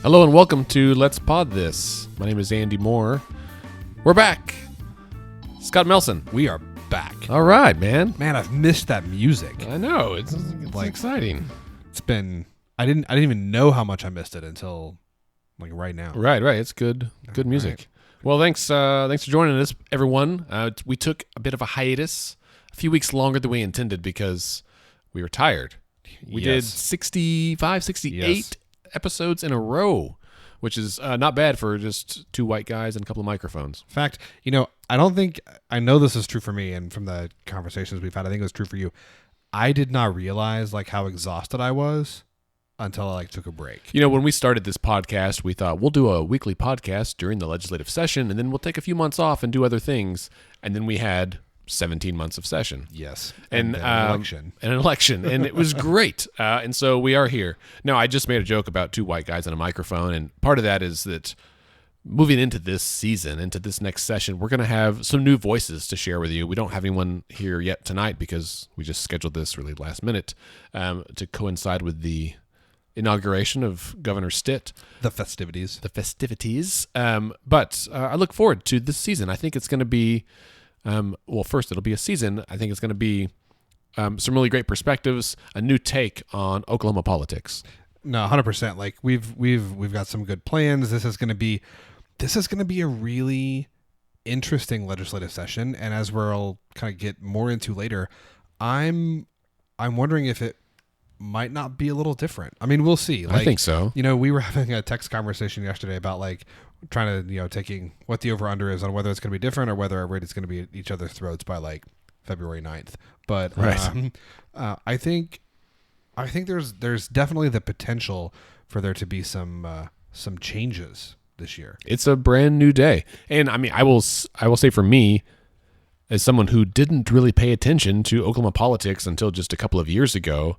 Hello and welcome to Let's Pod This. My name is Andy Moore. We're back. Scott Melson. We are back. All right, man. Man, I've missed that music. I know. It's Like- exciting. It's been I didn't even know how much I missed it until like right now. Right. It's good music. Right. Well, thanks for joining us, everyone. We took a bit of a hiatus, a few weeks longer than we intended because we were tired. We did 65, 68 episodes in a row, which is not bad for just two white guys and a couple of microphones. In fact, I know this is true for me, and from the conversations we've had, I think it was true for you. I did not realize like how exhausted I was until I took a break. You know, when we started this podcast, we thought we'll do a weekly podcast during the legislative session, and then we'll take a few months off and do other things. And then we had 17 months of session. Yes. And an election. An election. And it was great. And so we are here. Now, I just made a joke about two white guys and a microphone. And part of that is that moving into this season, into this next session, we're going to have some new voices to share with you. We don't have anyone here yet tonight because we just scheduled this really last minute to coincide with the inauguration of Governor Stitt. The festivities. But I look forward to this season. I think it's going to be, first it'll be a season. I think it's going to be some really great perspectives, a new take on Oklahoma politics. No, 100%. Like we've got some good plans. This is going to be a really interesting legislative session, and as we'll kind of get more into later, I'm wondering if it might not be a little different. I mean, we'll see. I think so. You know, we were having a text conversation yesterday about trying to, taking what the over-under is on whether it's going to be different or whether our rate is going to be at each other's throats by February 9th. But right. I think there's definitely the potential for there to be some changes this year. It's a brand new day. And I mean, I will say for me, as someone who didn't really pay attention to Oklahoma politics until just a couple of years ago,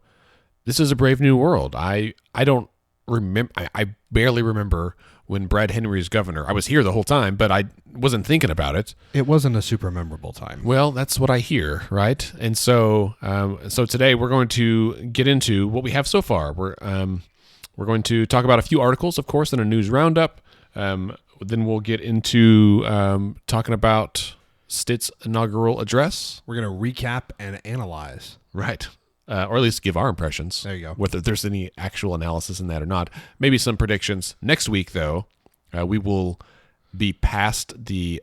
this is a brave new world. I don't remember. I barely remember when Brad Henry was governor. I was here the whole time, but I wasn't thinking about it. It wasn't a super memorable time. Well, that's what I hear, right? And so today we're going to get into what we have so far. We're going to talk about a few articles, of course, in a news roundup. Then we'll get into talking about Stitt's inaugural address. We're going to recap and analyze. Right. Or at least give our impressions. There you go. Whether there's any actual analysis in that or not. Maybe some predictions. Next week, though, we will be past the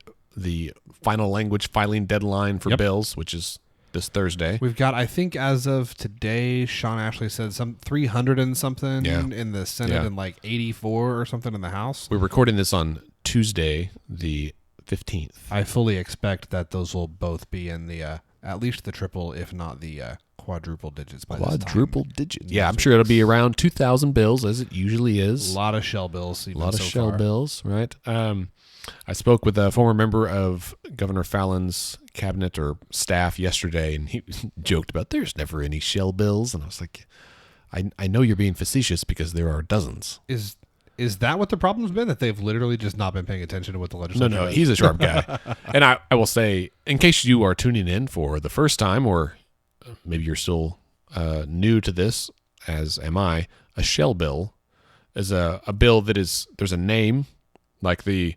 final language filing deadline for bills, which is this Thursday. We've got, I think as of today, Sean Ashley said some 300 and something in the Senate and 84 or something in the House. We're recording this on Tuesday, the 15th. I fully expect that those will both be in the at least the triple, if not the quadruple digits by this time. Quadruple digits. Yeah, I'm sure it'll be around 2,000 bills, as it usually is. A lot of shell bills. Bills, right? I spoke with a former member of Governor Fallon's cabinet or staff yesterday, and he joked about there's never any shell bills. And I was like, I know you're being facetious because there are dozens. Is that what the problem's been? That they've literally just not been paying attention to what the legislature No, is? he's a sharp guy. And I will say, in case you are tuning in for the first time, or maybe you're still new to this, as am I, a shell bill is a bill that is, there's a name, like the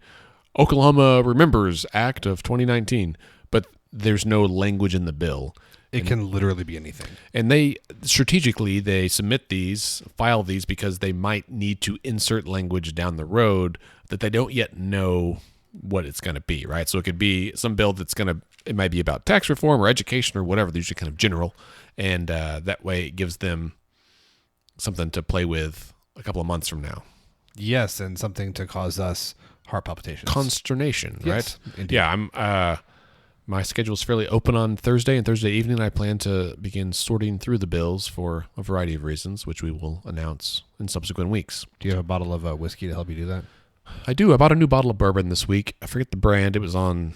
Oklahoma Remembers Act of 2019, but there's no language in the bill. It can literally be anything. And they submit these, file these, because they might need to insert language down the road that they don't yet know what it's going to be, right? So it could be some bill it might be about tax reform or education or whatever. They're usually kind of general. And that way it gives them something to play with a couple of months from now. Yes, and something to cause us heart palpitations. Consternation, yes, right? Indeed. Yeah, my schedule is fairly open on Thursday and Thursday evening. I plan to begin sorting through the bills for a variety of reasons, which we will announce in subsequent weeks. Do you have a bottle of whiskey to help you do that? I do. I bought a new bottle of bourbon this week. I forget the brand. It was on,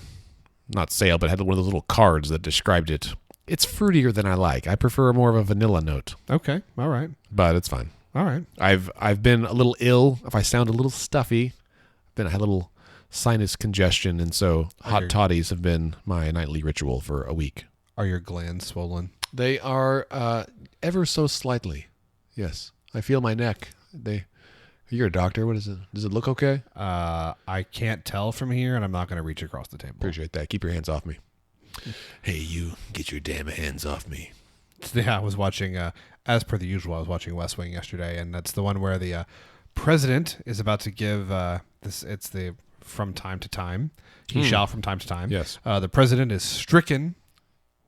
not sale, but it had one of those little cards that described it. It's fruitier than I like. I prefer more of a vanilla note. Okay. All right. But it's fine. All right. I've been a little ill. If I sound a little stuffy, I had a little sinus congestion, and so hot toddies have been my nightly ritual for a week. Are your glands swollen? They are ever so slightly. Yes. I feel my neck. You're a doctor. What is it? Does it look okay? I can't tell from here, and I'm not going to reach across the table. Appreciate that. Keep your hands off me. Hey, you, get your damn hands off me. Yeah, I was watching, as per the usual, I was watching West Wing yesterday, and that's the one where the president is about to give this. It's the from time to time. He shall from time to time. Yes. The president is stricken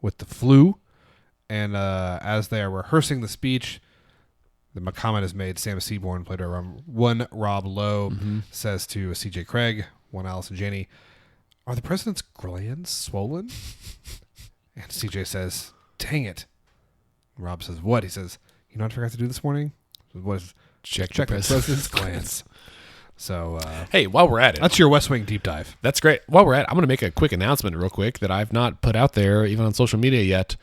with the flu, and as they are rehearsing the speech, the comment is made. Sam Seaborn, played by one Rob Lowe, says to CJ Craig, one Allison Janney, "Are the president's glands swollen?" And CJ says, "Dang it." Rob says, "What?" He says, "You know what I forgot to do this morning?" What is Check the president's glands. So, hey, while we're at it, that's your West Wing deep dive. That's great. While we're at it, I'm going to make a quick announcement real quick that I've not put out there even on social media yet.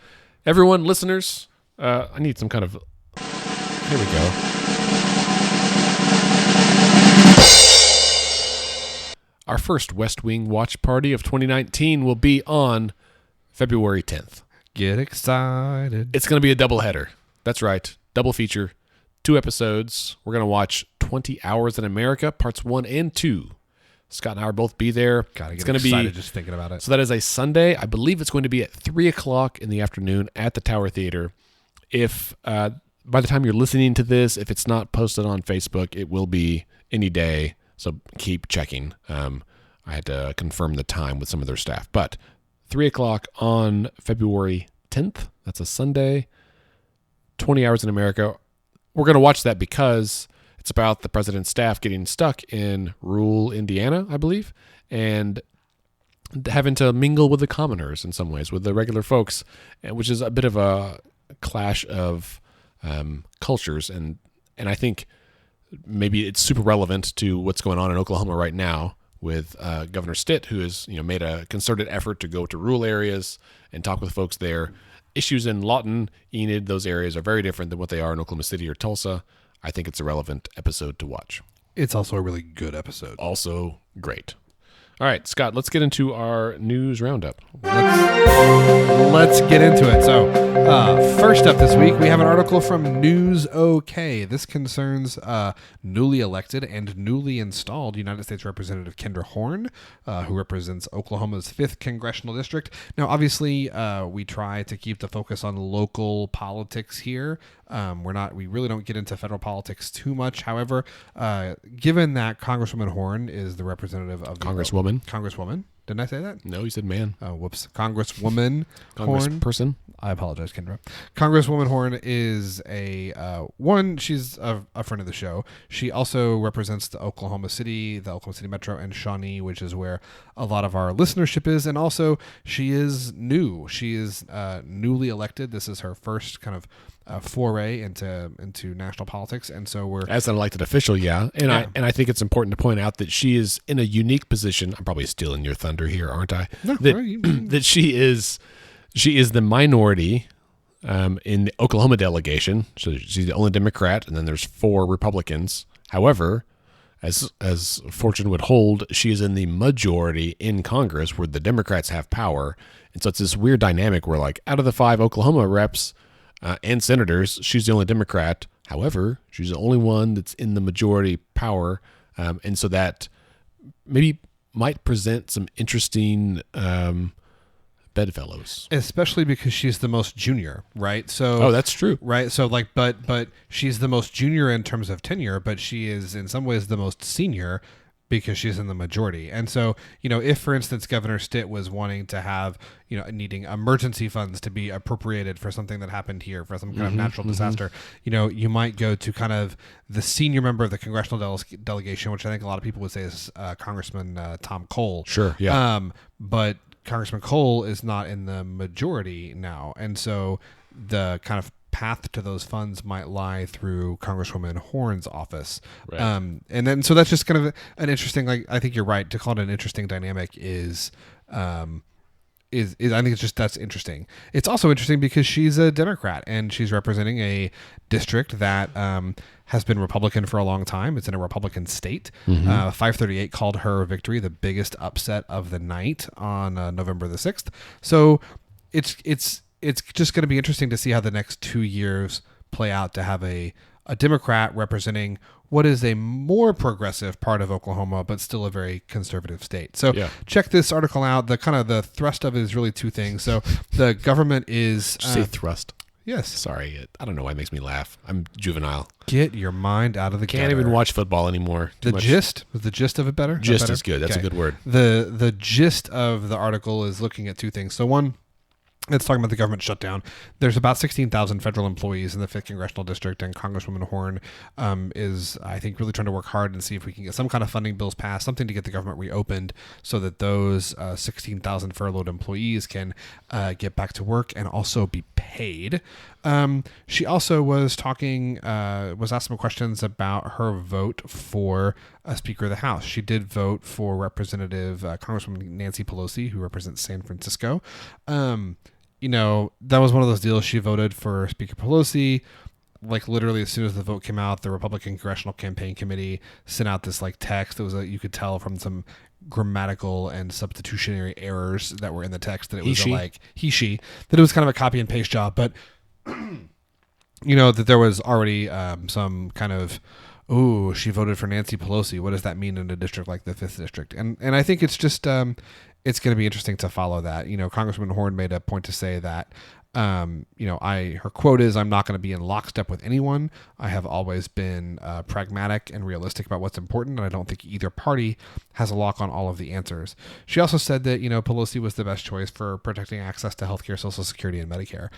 Everyone, listeners, I need some kind of... Here we go. Our first West Wing watch party of 2019 will be on February 10th. Get excited. It's going to be a doubleheader. That's right. Double feature. 2 episodes. We're going to watch 20 Hours in America, parts 1 and 2. Scott and I will both be there. Gotta it's get going excited to be just thinking about it. So that is a Sunday. I believe it's going to be at 3 o'clock in the afternoon at the Tower Theater. If by the time you're listening to this, if it's not posted on Facebook, it will be any day. So keep checking. I had to confirm the time with some of their staff. But 3 o'clock on February 10th. That's a Sunday. 20 Hours in America. We're going to watch that because it's about the president's staff getting stuck in rural Indiana, I believe, and having to mingle with the commoners in some ways, with the regular folks, which is a bit of a clash of cultures. And I think maybe it's super relevant to what's going on in Oklahoma right now with Governor Stitt, who has made a concerted effort to go to rural areas and talk with folks there. Issues in Lawton, Enid, those areas are very different than what they are in Oklahoma City or Tulsa. I think it's a relevant episode to watch. It's also a really good episode. Also great. All right, Scott, let's get into our news roundup. Let's get into it. So, first up this week, we have an article from News OK. This concerns newly elected and newly installed United States Representative Kendra Horn, who represents Oklahoma's 5th Congressional District. Now, obviously, we try to keep the focus on local politics here. We really don't get into federal politics too much. However, given that Congresswoman Horn is the representative of Congresswoman. Didn't I say that? No, you said man. Oh, whoops. Congresswoman Horn. Congressperson. I apologize, Kendra. Congresswoman Horn is she's a friend of the show. She also represents the Oklahoma City Metro, and Shawnee, which is where a lot of our listenership is. And also, she is new. She is newly elected. This is her first kind of foray into national politics, and so we're as an elected official, and I think it's important to point out that she is in a unique position. I'm probably stealing your thunder here, aren't I? No, that she is the minority in the Oklahoma delegation. So she's the only Democrat, and then there's 4 Republicans. However, as fortune would hold, she is in the majority in Congress, where the Democrats have power, and so it's this weird dynamic where, like, out of the 5 Oklahoma reps and senators, she's the only Democrat. However, she's the only one that's in the majority power, and so that maybe might present some interesting bedfellows, especially because she's the most junior, right? So that's true, right? So but she's the most junior in terms of tenure, but she is in some ways the most senior because she's in the majority. And so, if, for instance, Governor Stitt was wanting to have, needing emergency funds to be appropriated for something that happened here, for some kind of natural disaster, you might go to kind of the senior member of the congressional delegation, which I think a lot of people would say is Congressman Tom Cole. Sure, yeah. But Congressman Cole is not in the majority now. And so the kind of path to those funds might lie through Congresswoman Horn's office. Right. And then, so that's just kind of an interesting, I think you're right, to call it an interesting dynamic is I think it's just, that's interesting. It's also interesting because she's a Democrat and she's representing a district that has been Republican for a long time. It's in a Republican state. 538 called her victory the biggest upset of the night on November the 6th. So it's just going to be interesting to see how the next 2 years play out, to have a Democrat representing what is a more progressive part of Oklahoma, but still a very conservative state. So check this article out. The thrust of it is really two things. So the government is... Did you say thrust? Yes. Sorry, I don't know why it makes me laugh. I'm juvenile. Get your mind out of the gutter. Can't even watch football anymore. Gist? Was the gist of it better? Gist is good. That's a good word. The gist of the article is looking at two things. So one, it's talking about the government shutdown. There's about 16,000 federal employees in the 5th Congressional District, and Congresswoman Horn is, I think, really trying to work hard and see if we can get some kind of funding bills passed, something to get the government reopened so that those 16,000 furloughed employees can get back to work and also be paid. She also was asked some questions about her vote for Speaker of the House. She did vote for Representative Congresswoman Nancy Pelosi, who represents San Francisco. That was one of those deals. She voted for Speaker Pelosi. Like literally as soon as the vote came out, the Republican Congressional Campaign Committee sent out this text. It was you could tell from some grammatical and substitutionary errors that were in the text that it was she, that it was kind of a copy and paste job. But that there was already some kind of, she voted for Nancy Pelosi. What does that mean in a district like the 5th District? And I think it's just it's going to be interesting to follow that. Congressman Horn made a point to say that her quote is, "I'm not going to be in lockstep with anyone. I have always been pragmatic and realistic about what's important, and I don't think either party has a lock on all of the answers." She also said that, Pelosi was the best choice for protecting access to healthcare, Social Security, and Medicare,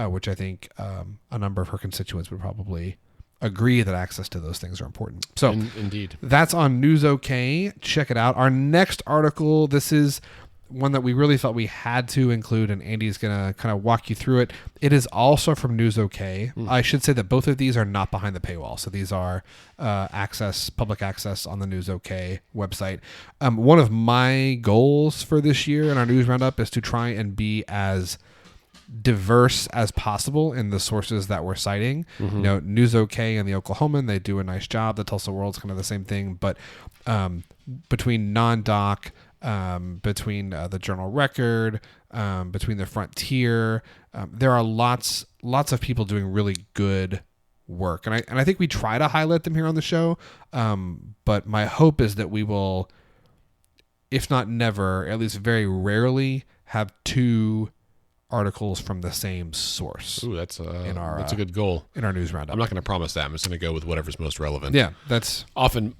which I think a number of her constituents would probably agree that access to those things are important. So indeed, that's on News OK. Check it out. Our next article, this is one that we really felt we had to include, and Andy's going to kind of walk you through it. It is also from News OK. I should say that both of these are not behind the paywall. So these are public access on the News OK website. One of my goals for this year in our news roundup is to try and be as diverse as possible in the sources that we're citing. News OK and the Oklahoman, they do a nice job. The Tulsa World's kind of the same thing, but between non-doc, between the Journal Record, between the Frontier, there are lots of people doing really good work, and I think we try to highlight them here on the show. But my hope is that we will, if not never, at least very rarely, have two articles from the same source. Ooh, that's a good goal in our news roundup. I'm not going to promise that. I'm just going to go with whatever's most relevant. Yeah, that's often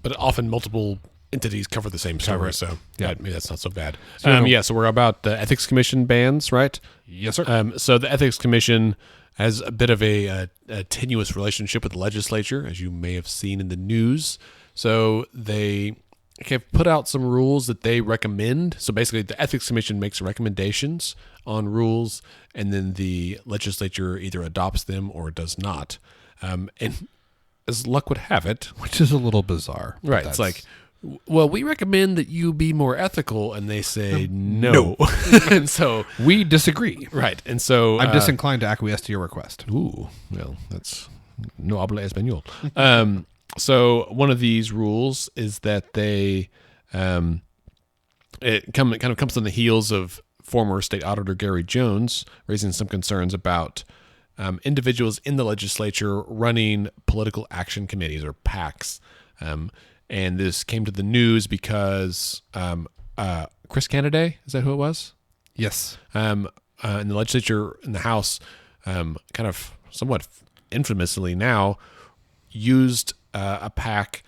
multiple entities cover the same story, so maybe that's not so bad. So so we're about the Ethics Commission bans, right? Yes, sir. So the Ethics Commission has a bit of a tenuous relationship with the legislature, as you may have seen in the news. So they have put out some rules that they recommend. So basically, the Ethics Commission makes recommendations on rules, and then the legislature either adopts them or does not. And as luck would have it, which is a little bizarre, right? It's like, well, we recommend that you be more ethical, and they say no. And so we disagree, right? And so I'm disinclined to acquiesce to your request. Ooh, well, that's no habla español. So one of these rules is that they, it kind of comes on the heels of former State Auditor Gary Jones raising some concerns about individuals in the legislature running political action committees or PACs. And this came to the news because Chris Canady, is that who it was? Yes. In the legislature, in the House, kind of somewhat infamously now, used a PAC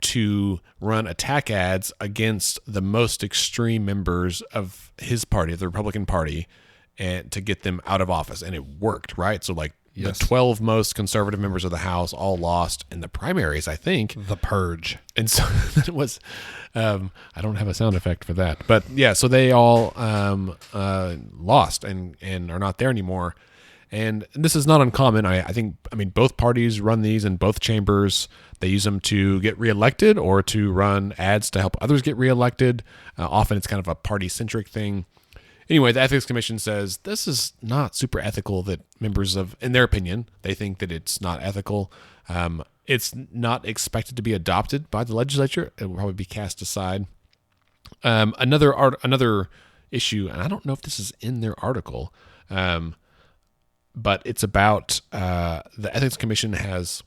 to run attack ads against the most extreme members of his party, the Republican Party, and to get them out of office. And it worked, right? So the 12 most conservative members of the House all lost in the primaries, I think. The purge. And so it was, I don't have a sound effect for that. But yeah, so they all lost and are not there anymore. And this is not uncommon. I mean, both parties run these in both chambers. They use them to get reelected or to run ads to help others get reelected. Often it's kind of a party-centric thing. Anyway, the Ethics Commission says this is not super ethical, that members of, in their opinion, they think that it's not ethical. It's not expected to be adopted by the legislature. It will probably be cast aside. Another issue, and I don't know if this is in their article, but it's about the Ethics Commission has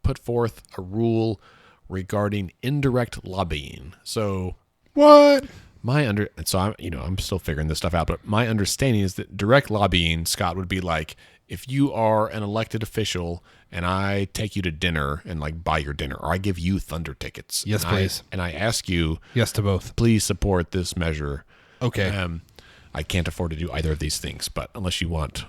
put forth a rule regarding indirect lobbying. So What? I'm still figuring this stuff out, but my understanding is that direct lobbying, Scott, would be like if you are an elected official and I take you to dinner and like buy your dinner, or I give you Thunder tickets. Yes, please. And I ask you, Yes to both. please support this measure. Okay. I can't afford to do either of these things, but unless you want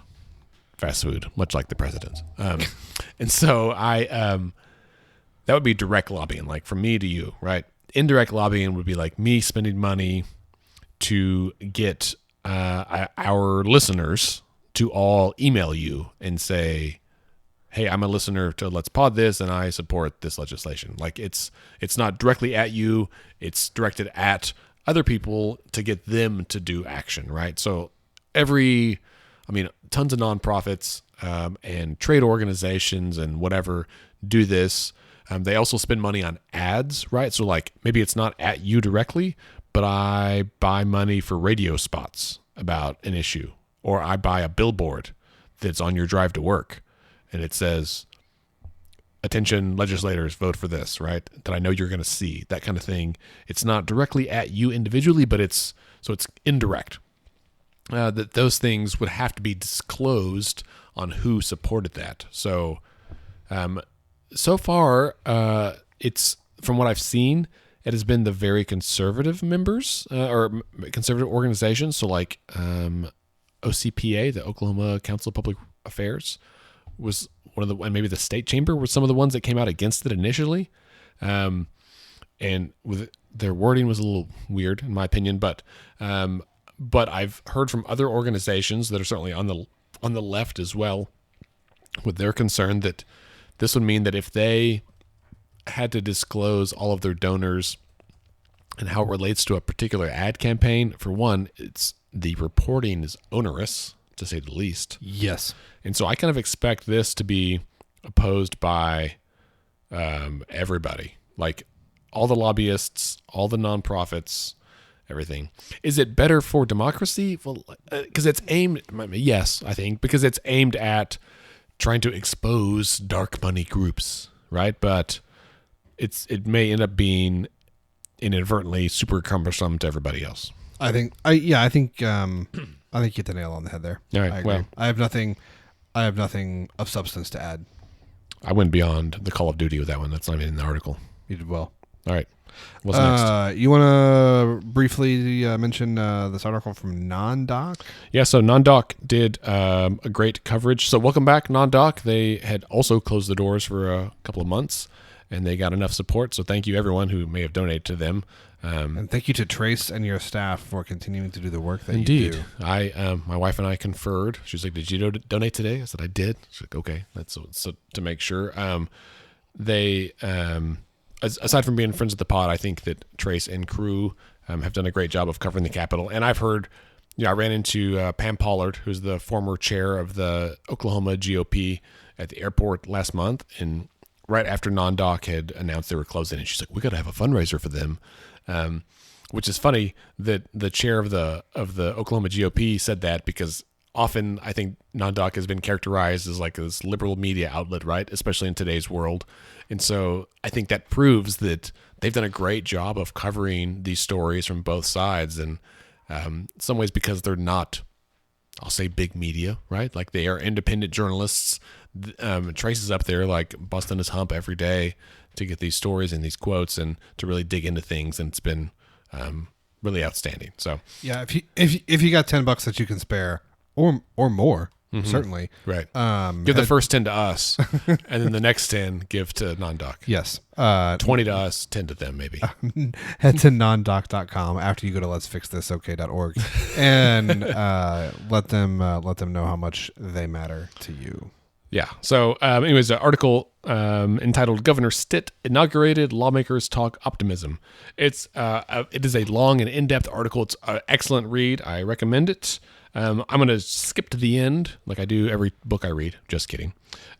fast food, much like the president. And so that would be direct lobbying, like from me to you, right? Indirect lobbying would be like me spending money to get our listeners to all email you and say, hey, I'm a listener to Let's Pod This and I support this legislation. Like it's not directly at you. It's directed at other people to get them to do action, right? So tons of nonprofits and trade organizations and whatever do this. They also spend money on ads, right? So like maybe it's not at you directly, but I buy money for radio spots about an issue, or I buy a billboard that's on your drive to work and it says, attention legislators, vote for this, right? That I know you're going to see, that kind of thing. It's not directly at you individually, but it's indirect. That those things would have to be disclosed on who supported that. So far, it's from what I've seen, it has been the very conservative members or conservative organizations. So like OCPA, the Oklahoma Council of Public Affairs, was one of the, and maybe the state chamber were some of the ones that came out against it initially. And with their wording was a little weird in my opinion, but I've heard from other organizations that are certainly on the left as well, with their concern that this would mean that if they had to disclose all of their donors and how it relates to a particular ad campaign, for one, the reporting is onerous, to say the least. Yes. And so I kind of expect this to be opposed by everybody, like all the lobbyists, all the nonprofits, everything. Is it better for democracy? Well, because it's aimed, yes, I think, because it's aimed at trying to expose dark money groups, right? But it may end up being inadvertently super cumbersome to everybody else. I think you hit the nail on the head there. All right. I agree. Well, I have nothing of substance to add. I went beyond the Call of Duty with that one. That's not even in the article. You did well. All right. What's next? You want to briefly mention this article from NonDoc? Yeah, so NonDoc did a great coverage. So welcome back, NonDoc. They had also closed the doors for a couple of months, and they got enough support. So thank you, everyone who may have donated to them. And thank you to Trace and your staff for continuing to do the work that Indeed. you do. My wife and I conferred. She was like, "Did you donate today?" I said, "I did." She's like, "Okay." That's so to make sure. Aside from being friends of the pod, I think that Trace and crew have done a great job of covering the Capitol. And I've heard, I ran into Pam Pollard, who's the former chair of the Oklahoma GOP, at the airport last month, and right after NonDoc had announced they were closing, and she's like, "We got to have a fundraiser for them." Which is funny that the chair of the Oklahoma GOP said that, because often I think NonDoc has been characterized as like this liberal media outlet, right? Especially in today's world. And so I think that proves that they've done a great job of covering these stories from both sides. And in some ways, because they're not, I'll say, big media, right? Like they are independent journalists. Trace is up there like busting his hump every day to get these stories and these quotes and to really dig into things. And it's been really outstanding. So yeah, if you got $10 that you can spare or more, certainly. Right. Give the first 10 to us, and then the next 10 give to NonDoc. Yes. 20 to us, 10 to them, maybe. Head to nondoc.com after you go to letsfixthisok.org and let them know how much they matter to you. Yeah. So anyways, an article entitled "Governor Stitt Inaugurated, Lawmakers Talk Optimism." It is a long and in-depth article. It's an excellent read. I recommend it. I'm going to skip to the end like I do every book I read. Just kidding.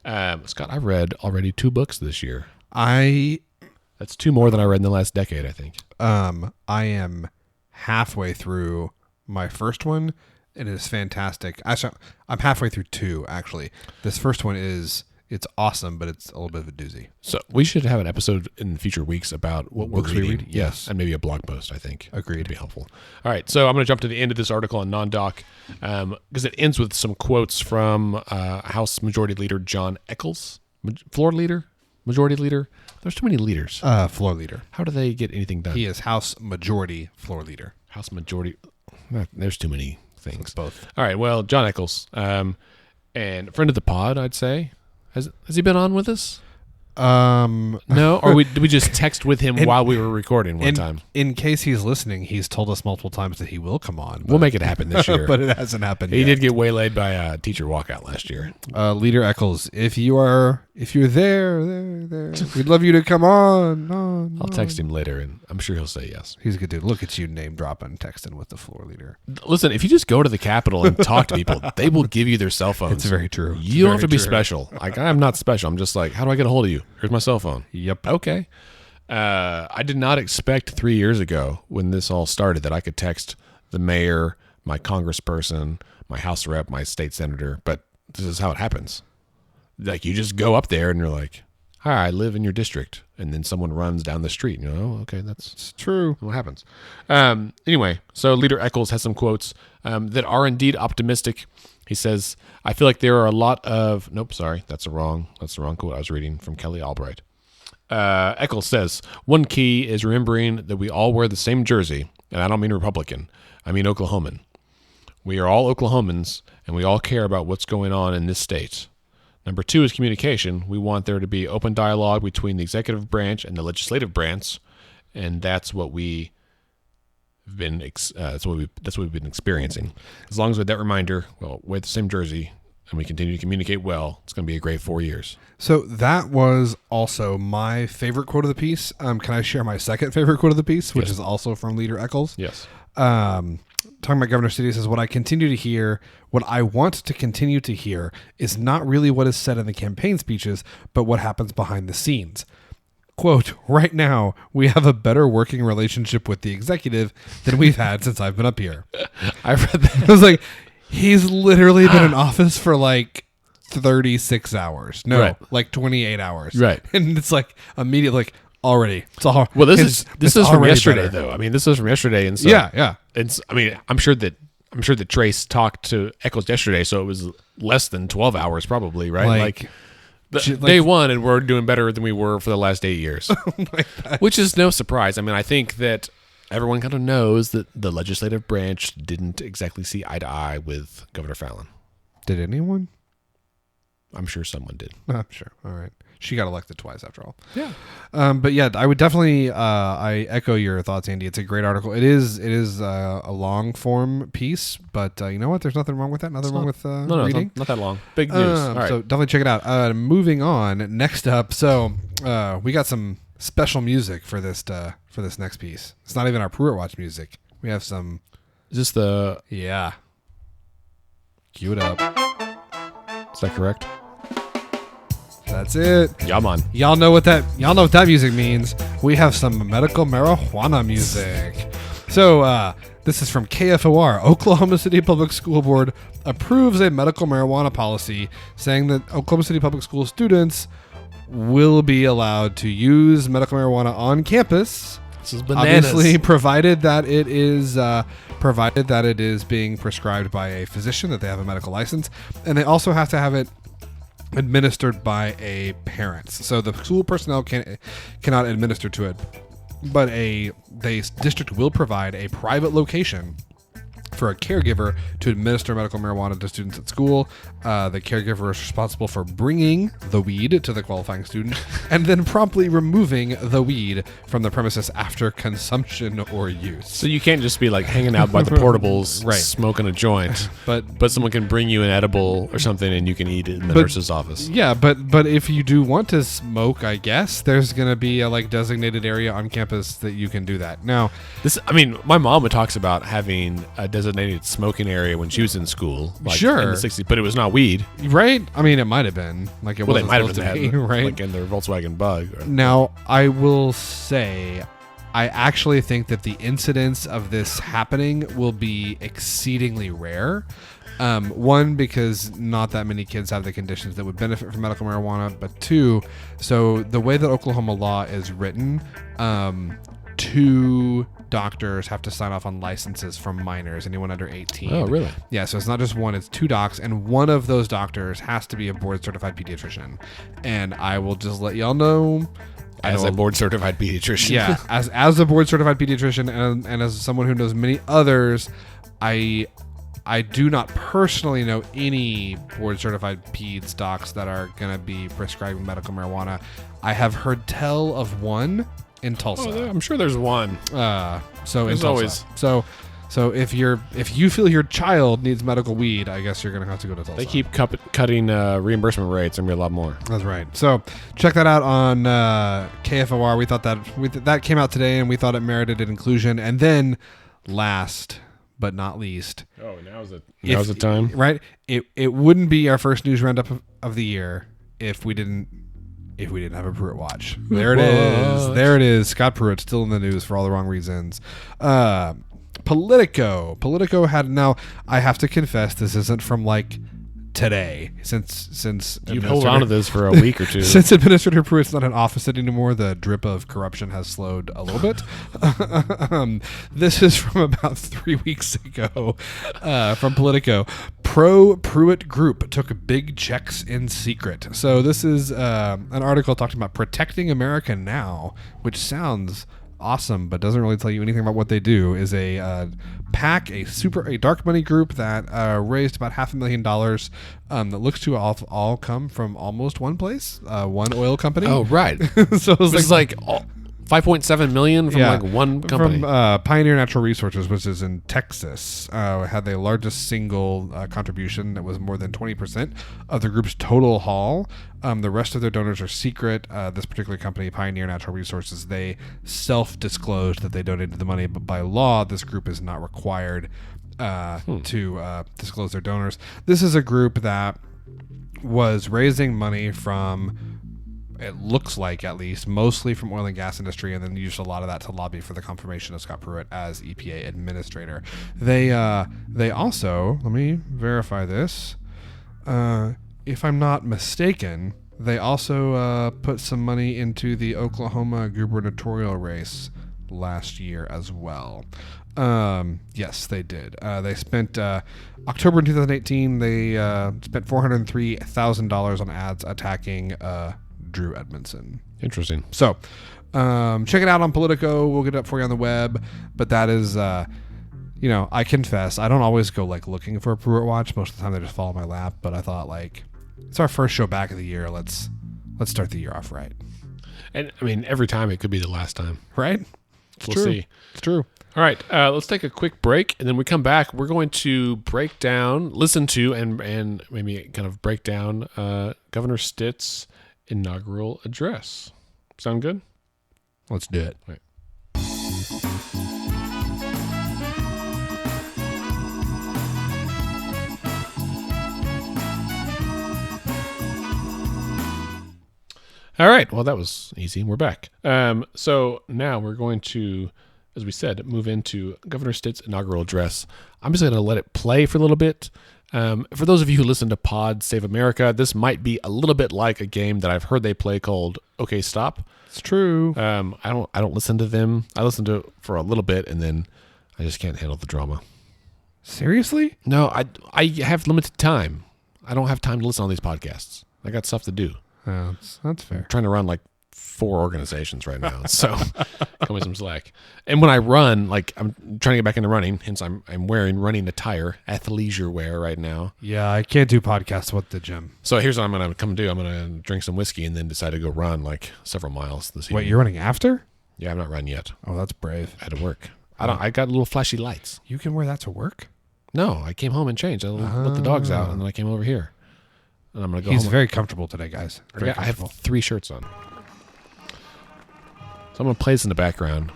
Scott, I've read already 2 books this year. That's 2 more than I read in the last decade, I think. I am halfway through my first one. It is fantastic. Actually, I'm halfway through 2, actually. This first one is It's awesome, but it's a little bit of a doozy. So we should have an episode in future weeks about what Books we're we reading. read? Yes. And maybe a blog post, I think. Agreed. Would be helpful. All right, so I'm going to jump to the end of this article on non-doc because it ends with some quotes from House Majority Leader John Eccles. Floor Leader? Majority Leader? There's too many leaders. Floor leader. How do they get anything done? He is House Majority Floor Leader. House Majority. There's too many things. It's both. All right, well, John Eccles, and friend of the pod, I'd say. Has he been on with us? No, or did we just text with him while we were recording one time? In case he's listening, he's told us multiple times that he will come on. We'll make it happen this year. But it hasn't happened He yet. did get waylaid by a teacher walkout last year. Leader Eccles, if you're there, we'd love you to come on. I'll text him later, and I'm sure he'll say yes. He's a good dude. Look at you name dropping, texting with the floor leader. Listen, if you just go to the Capitol and talk to people, they will give you their cell phones. It's very true. You don't have to be special. Like, I'm not special. I'm just like, how do I get a hold of you? Here's my cell phone. Yep. Okay. I did not expect 3 years ago when this all started that I could text the mayor, my congressperson, my house rep, my state senator, but this is how it happens. Like, you just go up there and you're like, hi, I live in your district. And then someone runs down the street and you're like, oh, okay, that's true. what happens. Anyway, so Leader Eccles has some quotes that are indeed optimistic. He says, I feel like there are a lot of, nope, sorry, that's the wrong quote I was reading from Kelly Albright. Eccles says, one key is remembering that we all wear the same jersey, and I don't mean Republican, I mean Oklahoman. We are all Oklahomans, and we all care about what's going on in this state. Number 2 is communication. We want there to be open dialogue between the executive branch and the legislative branch, and that's what we've been experiencing. As long as we have that reminder, well, wear the same jersey, and we continue to communicate well, it's going to be a great 4 years. So that was also my favorite quote of the piece. Can I share my second favorite quote of the piece, which is also from Leader Eccles? Yes. Talking about Governor Stitt, says, what I want to continue to hear is not really what is said in the campaign speeches, but what happens behind the scenes. Quote, right now, we have a better working relationship with the executive than we've had since I've been up here. I read that. I was like, he's literally been in office for like 36 hours. No, right. Like 28 hours. Right. And it's like immediately like already. It's all, well, this is from yesterday, better. though. I mean, this is from yesterday. And so, yeah. It's, I mean, I'm sure that Trace talked to Eccles yesterday, so it was less than 12 hours probably, right? Day one, and we're doing better than we were for the last 8 years. Which is no surprise. I mean, I think that everyone kind of knows that the legislative branch didn't exactly see eye to eye with Governor Fallon. Did anyone? I'm sure someone did. I'm sure. All right. She got elected twice after all. Yeah. But yeah, I would definitely I echo your thoughts, Andy. It's a great article. It is a long form piece, but you know what? There's nothing wrong with that. Nothing wrong with reading. Not that long. Big news. All right. So definitely check it out. Moving on. Next up, so we got some special music for this next piece. It's not even our Pruitt Watch music. We have some. Is this the? Yeah. Cue it up. Is that correct? That's it. Yeah, man. Y'all know what that music means. We have some medical marijuana music. So this is from KFOR. Oklahoma City Public School Board approves a medical marijuana policy saying that Oklahoma City Public School students will be allowed to use medical marijuana on campus. This is bananas. Obviously, provided that it is being prescribed by a physician, that they have a medical license, and they also have to have it administered by a parent. So the school personnel cannot administer to it, but the district will provide a private location for a caregiver to administer medical marijuana to students at school. The caregiver is responsible for bringing the weed to the qualifying student and then promptly removing the weed from the premises after consumption or use. So you can't just be like hanging out by the portables, right, smoking a joint, but someone can bring you an edible or something and you can eat it in the nurse's office. Yeah, but if you do want to smoke, I guess there's going to be a designated area on campus that you can do that. Now, my mom talks about having a designated smoking area when she was in school, sure, in the 60s, but it was not weed, right? I mean, it might have been it wasn't might have supposed to be, right? Like in their Volkswagen Bug. Now, I will say, I actually think that the incidence of this happening will be exceedingly rare. One, because not that many kids have the conditions that would benefit from medical marijuana, but two, so the way that Oklahoma law is written, 2 doctors have to sign off on licenses from minors, anyone under 18. Oh, really? Yeah, so it's not just one, it's 2 docs, and one of those doctors has to be a board-certified pediatrician. And I will just let y'all know... As a board-certified pediatrician. Yeah, as a board-certified pediatrician and as someone who knows many others, I do not personally know any board-certified peds docs that are going to be prescribing medical marijuana. I have heard tell of one in Tulsa. Oh, I'm sure there's one. So there's in Tulsa. So if you feel your child needs medical weed, I guess you're going to have to go to Tulsa. They keep cutting reimbursement rates and be a lot more. That's right. So check that out on KFOR. We thought that came out today, and we thought it merited an inclusion. And then last but not least. Oh, now's the time. Right? It wouldn't be our first news roundup of the year if we didn't have a Pruitt watch. There it is. There it is. Scott Pruitt still in the news for all the wrong reasons. Politico had, now I have to confess, this isn't from like today, since you hold on to this for a week or two. Since Administrator Pruitt's not in office anymore, the drip of corruption has slowed a little bit. This is from about 3 weeks ago from Politico. Pro-Pruitt group took big checks in secret. So this is an article talking about protecting America now, which sounds awesome, but doesn't really tell you anything about what they do. Is a PAC, a dark money group that raised about $500,000 that looks to all come from almost one place, one oil company. Oh, right. So it was like 5.7 million from like one company. From Pioneer Natural Resources, which is in Texas, had the largest single contribution that was more than 20% of the group's total haul. The rest of their donors are secret. This particular company, Pioneer Natural Resources, they self-disclosed that they donated the money, but by law, this group is not required to disclose their donors. This is a group that was raising money from, it looks like at least, mostly from oil and gas industry, and then used a lot of that to lobby for the confirmation of Scott Pruitt as EPA administrator. They also, let me verify this, if I'm not mistaken, they also put some money into the Oklahoma gubernatorial race last year as well. Yes, they did. They spent October 2018. They spent $403,000 on ads attacking Drew Edmondson. Interesting. So check it out on Politico. We'll get it up for you on the web. But that is, I confess, I don't always go like looking for a Pruitt watch. Most of the time they just fall in my lap. But I thought, like, it's our first show back of the year. Let's start the year off right. And I mean, every time it could be the last time, right? We'll see. It's true. All right, let's take a quick break, and then we come back. We're going to listen to, and maybe kind of break down Governor Stitt's inaugural address. Sound good? Let's do it. All right. All right. Well, that was easy. We're back. So now we're going to, as we said, move into Governor Stitt's inaugural address. I'm just going to let it play for a little bit. For those of you who listen to Pod Save America, this might be a little bit like a game that I've heard they play called OK Stop. It's true. I don't listen to them. I listen to it for a little bit, and then I just can't handle the drama. Seriously? No, I have limited time. I don't have time to listen to all these podcasts. I got stuff to do. That's fair. I'm trying to run like 4 organizations right now, so cut me some slack. And when I run, like, I'm trying to get back into running, hence I'm wearing running attire, athleisure wear right now. Yeah, I can't do podcasts at the gym. So here's what I'm going to come do. I'm going to drink some whiskey and then decide to go run like several miles this evening. Wait, you're running after? Yeah, I'm not running yet. Oh, that's brave. I had to work. I got little flashy lights. You can wear that to work? No, I came home and changed. I let the dogs out, and then I came over here. And I'm going to go He's home. very comfortable today, guys. I have 3 shirts on. So I'm going to play this in the background.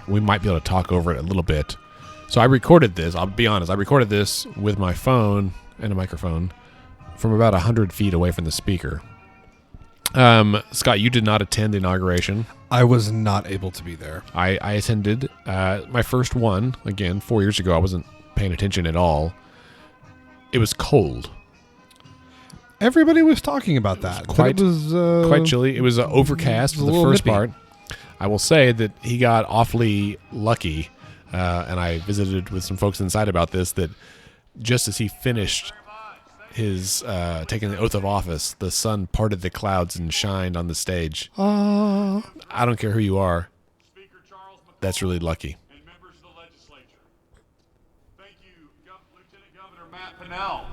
We might be able to talk over it a little bit. So I recorded this. I'll be honest. I recorded this with my phone and a microphone from about 100 feet away from the speaker. Scott, you did not attend the inauguration. I was not able to be there. I attended my first one, again, 4 years ago. I wasn't paying attention at all. It was cold. Everybody was talking about that. Quite, it was quite chilly. It was overcast for the first part. I will say that he got awfully lucky, and I visited with some folks inside about this, that just as he finished his taking the oath of office, the sun parted the clouds and shined on the stage. I don't care who you are. That's really lucky. And members of the legislature. Thank you, Lieutenant Governor Matt Pinnell.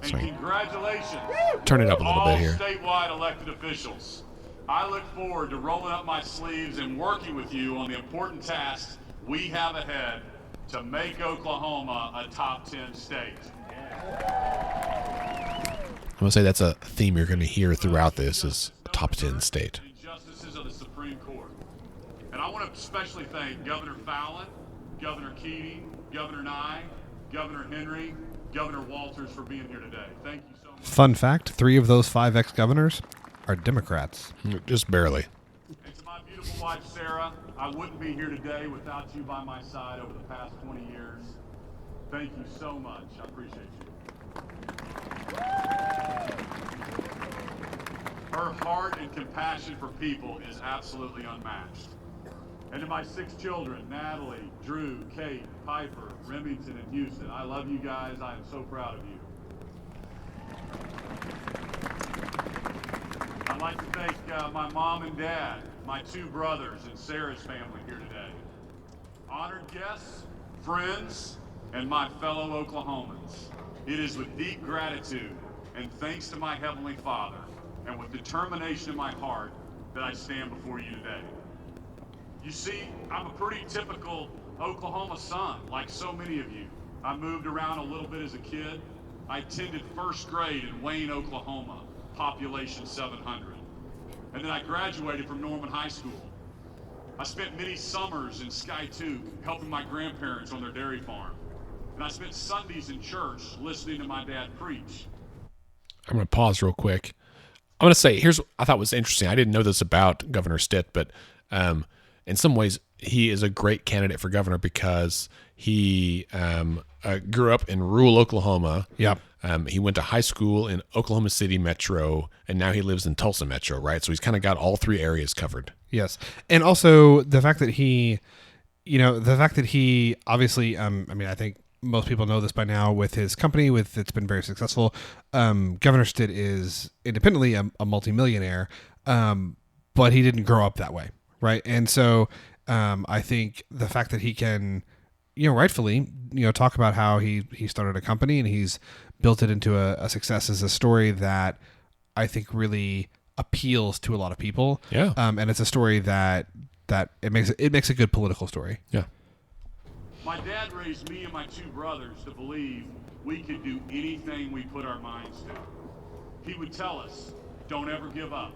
And Sorry. Congratulations. Turn it up a little bit here. All statewide elected officials. I look forward to rolling up my sleeves and working with you on the important tasks we have ahead to make Oklahoma a top 10 state. I'm going to say that's a theme you're going to hear throughout this is top 10 state. Justices of the Supreme Court. And I want to especially thank Governor Fallin, Governor Keating, Governor Nye, Governor Henry, Governor Walters for being here today. Thank you so much. Fun fact, 3 of those 5 ex-governors are Democrats. Just barely. And to my beautiful wife, Sarah, I wouldn't be here today without you by my side over the past 20 years. Thank you so much. I appreciate you. Her heart and compassion for people is absolutely unmatched. And to my 6 children, Natalie, Drew, Kate, Piper, Remington, and Houston, I love you guys. I am so proud of you. I'd like to thank my mom and dad, my 2 brothers, and Sarah's family here today. Honored guests, friends, and my fellow Oklahomans. It is with deep gratitude and thanks to my Heavenly Father and with determination in my heart that I stand before you today. You see, I'm a pretty typical Oklahoma son, like so many of you. I moved around a little bit as a kid. I attended first grade in Wayne, Oklahoma, population 700. And then I graduated from Norman High School. I spent many summers in Sky 2 helping my grandparents on their dairy farm. And I spent Sundays in church listening to my dad preach. I'm going to pause real quick. I'm going to say, here's what I thought was interesting. I didn't know this about Governor Stitt, but in some ways, he is a great candidate for governor because he grew up in rural Oklahoma. Yep. He went to high school in Oklahoma City Metro, and now he lives in Tulsa Metro, right? So he's kind of got all 3 areas covered. Yes. And also the fact that he obviously, I mean, I think most people know this by now with his company, it's been very successful. Governor Stitt is independently a multimillionaire, but he didn't grow up that way, right? And so I think the fact that he can, rightfully, talk about how he started a company and he's built it into a success is a story that I think really appeals to a lot of people. Yeah. And it's a story that it makes a good political story. Yeah. My dad raised me and my 2 brothers to believe we could do anything we put our minds to. He would tell us, don't ever give up.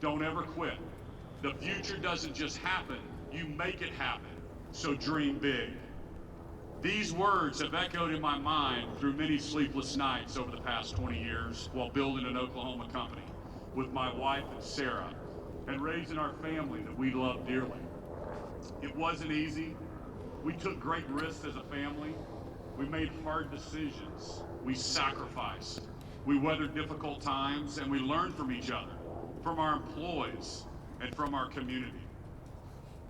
Don't ever quit. The future doesn't just happen, you make it happen. So dream big. These words have echoed in my mind through many sleepless nights over the past 20 years while building an Oklahoma company with my wife and Sarah and raising our family that we love dearly. It wasn't easy. We took great risks as a family. We made hard decisions. We sacrificed. We weathered difficult times, and we learned from each other, from our employees, and from our community.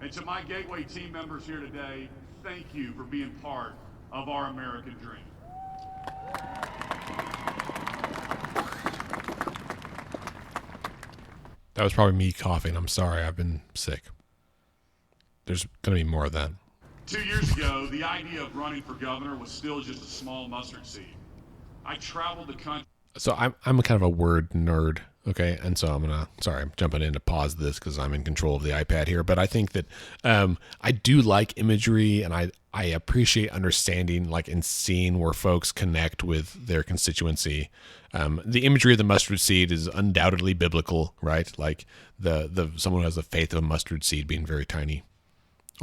And to my Gateway team members here today, thank you for being part of our American dream. That was probably me coughing. I'm sorry. I've been sick. There's going to be more of that. 2 years ago, the idea of running for governor was still just a small mustard seed. I traveled the country. So I'm kind of a word nerd, okay? And so I'm jumping in to pause this because I'm in control of the iPad here. But I think that I do like imagery, and I appreciate understanding, like, and seeing where folks connect with their constituency. The imagery of the mustard seed is undoubtedly biblical, right? Like the someone who has the faith of a mustard seed being very tiny.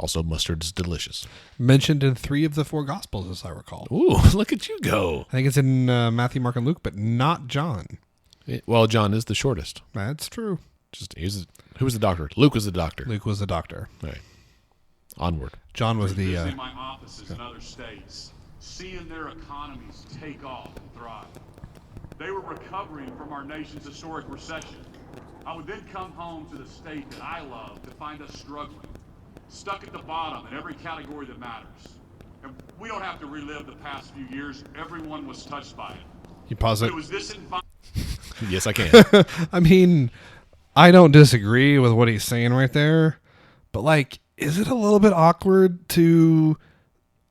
Also, mustard is delicious. Mentioned in 3 of the 4 Gospels, as I recall. Ooh, look at you go. I think it's in Matthew, Mark, and Luke, but not John. Well, John is the shortest. That's true. Who was the doctor? Luke was the doctor. Luke was the doctor. Right. Onward. John was the. Visiting my offices in other states, seeing their economies take off and thrive. They were recovering from our nation's historic recession. I would then come home to the state that I love to find us struggling, stuck at the bottom in every category that matters. And we don't have to relive the past few years. Everyone was touched by it. You pause it. It was this environment. Yes, I can. I mean, I don't disagree with what he's saying right there, but like, is it a little bit awkward to?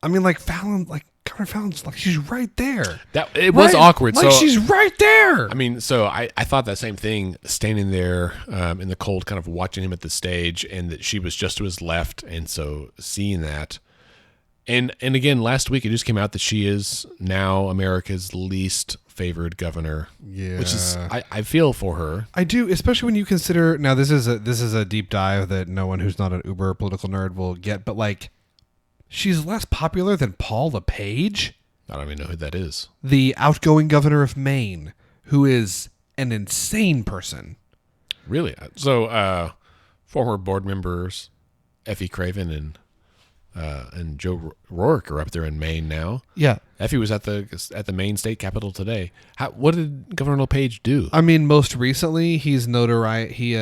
I mean, like Fallon, like Governor Fallon's, like she's right there. It was awkward. Like so she's right there. I mean, so I thought that same thing, standing there in the cold, kind of watching him at the stage, and that she was just to his left, and so seeing that. And again, last week it just came out that she is now America's least favored governor. Yeah, which is I feel for her. I do, especially when you consider. Now this is a deep dive that no one who's not an uber political nerd will get, but like, she's less popular than Paul LePage. I don't even know who that is. The outgoing governor of Maine, who is an insane person. Really? So former board members Effie Craven and Joe Rourke are up there in Maine now. Yeah, Effie was at the Maine state capitol today. What did Governor LePage do? I mean, most recently, his notoriety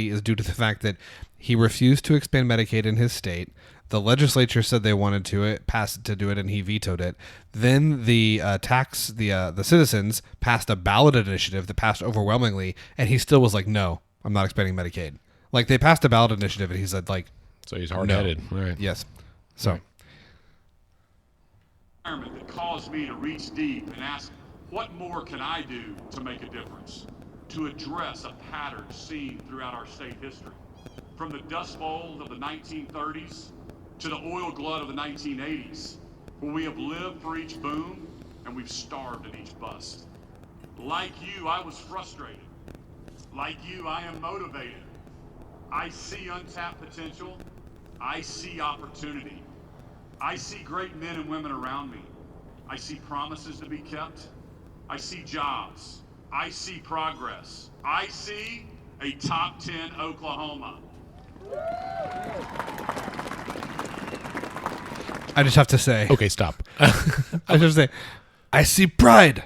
is due to the fact that he refused to expand Medicaid in his state. The legislature said they wanted to do it, and he vetoed it. Then the citizens passed a ballot initiative that passed overwhelmingly, and he still was like, "No, I'm not expanding Medicaid." Like, they passed a ballot initiative, and he said, like. So he's hard-headed. No. Right. Yes. So. That caused me to reach deep and ask, what more can I do to make a difference, to address a pattern seen throughout our state history, from the Dust Bowl of the 1930s to the oil glut of the 1980s, where we have lived for each boom and we've starved at each bust. Like you, I was frustrated. Like you, I am motivated. I see untapped potential. I see opportunity. I see great men and women around me. I see promises to be kept. I see jobs. I see progress. I see a top 10 Oklahoma. I just have to say. Okay, stop. I just have to say, I see pride.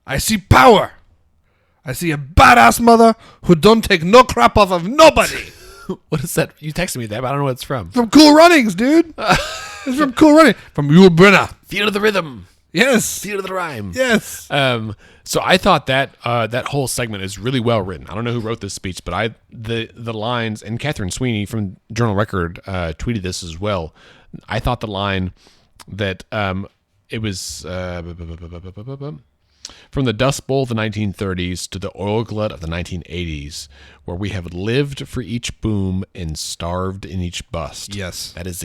I see power. I see a badass mother who don't take no crap off of nobody. What is that? You texted me that, but I don't know what it's from. From Cool Runnings, dude. It's from Cool Running. From Yul Brynner. Feel of the rhythm. Yes. Feel of the rhyme. Yes. So I thought that that whole segment is really well written. I don't know who wrote this speech, but the lines, and Catherine Sweeney from Journal Record tweeted this as well. I thought the line that it was from the Dust Bowl of the 1930s to the oil glut of the 1980s, where we have lived for each boom and starved in each bust. Yes. That is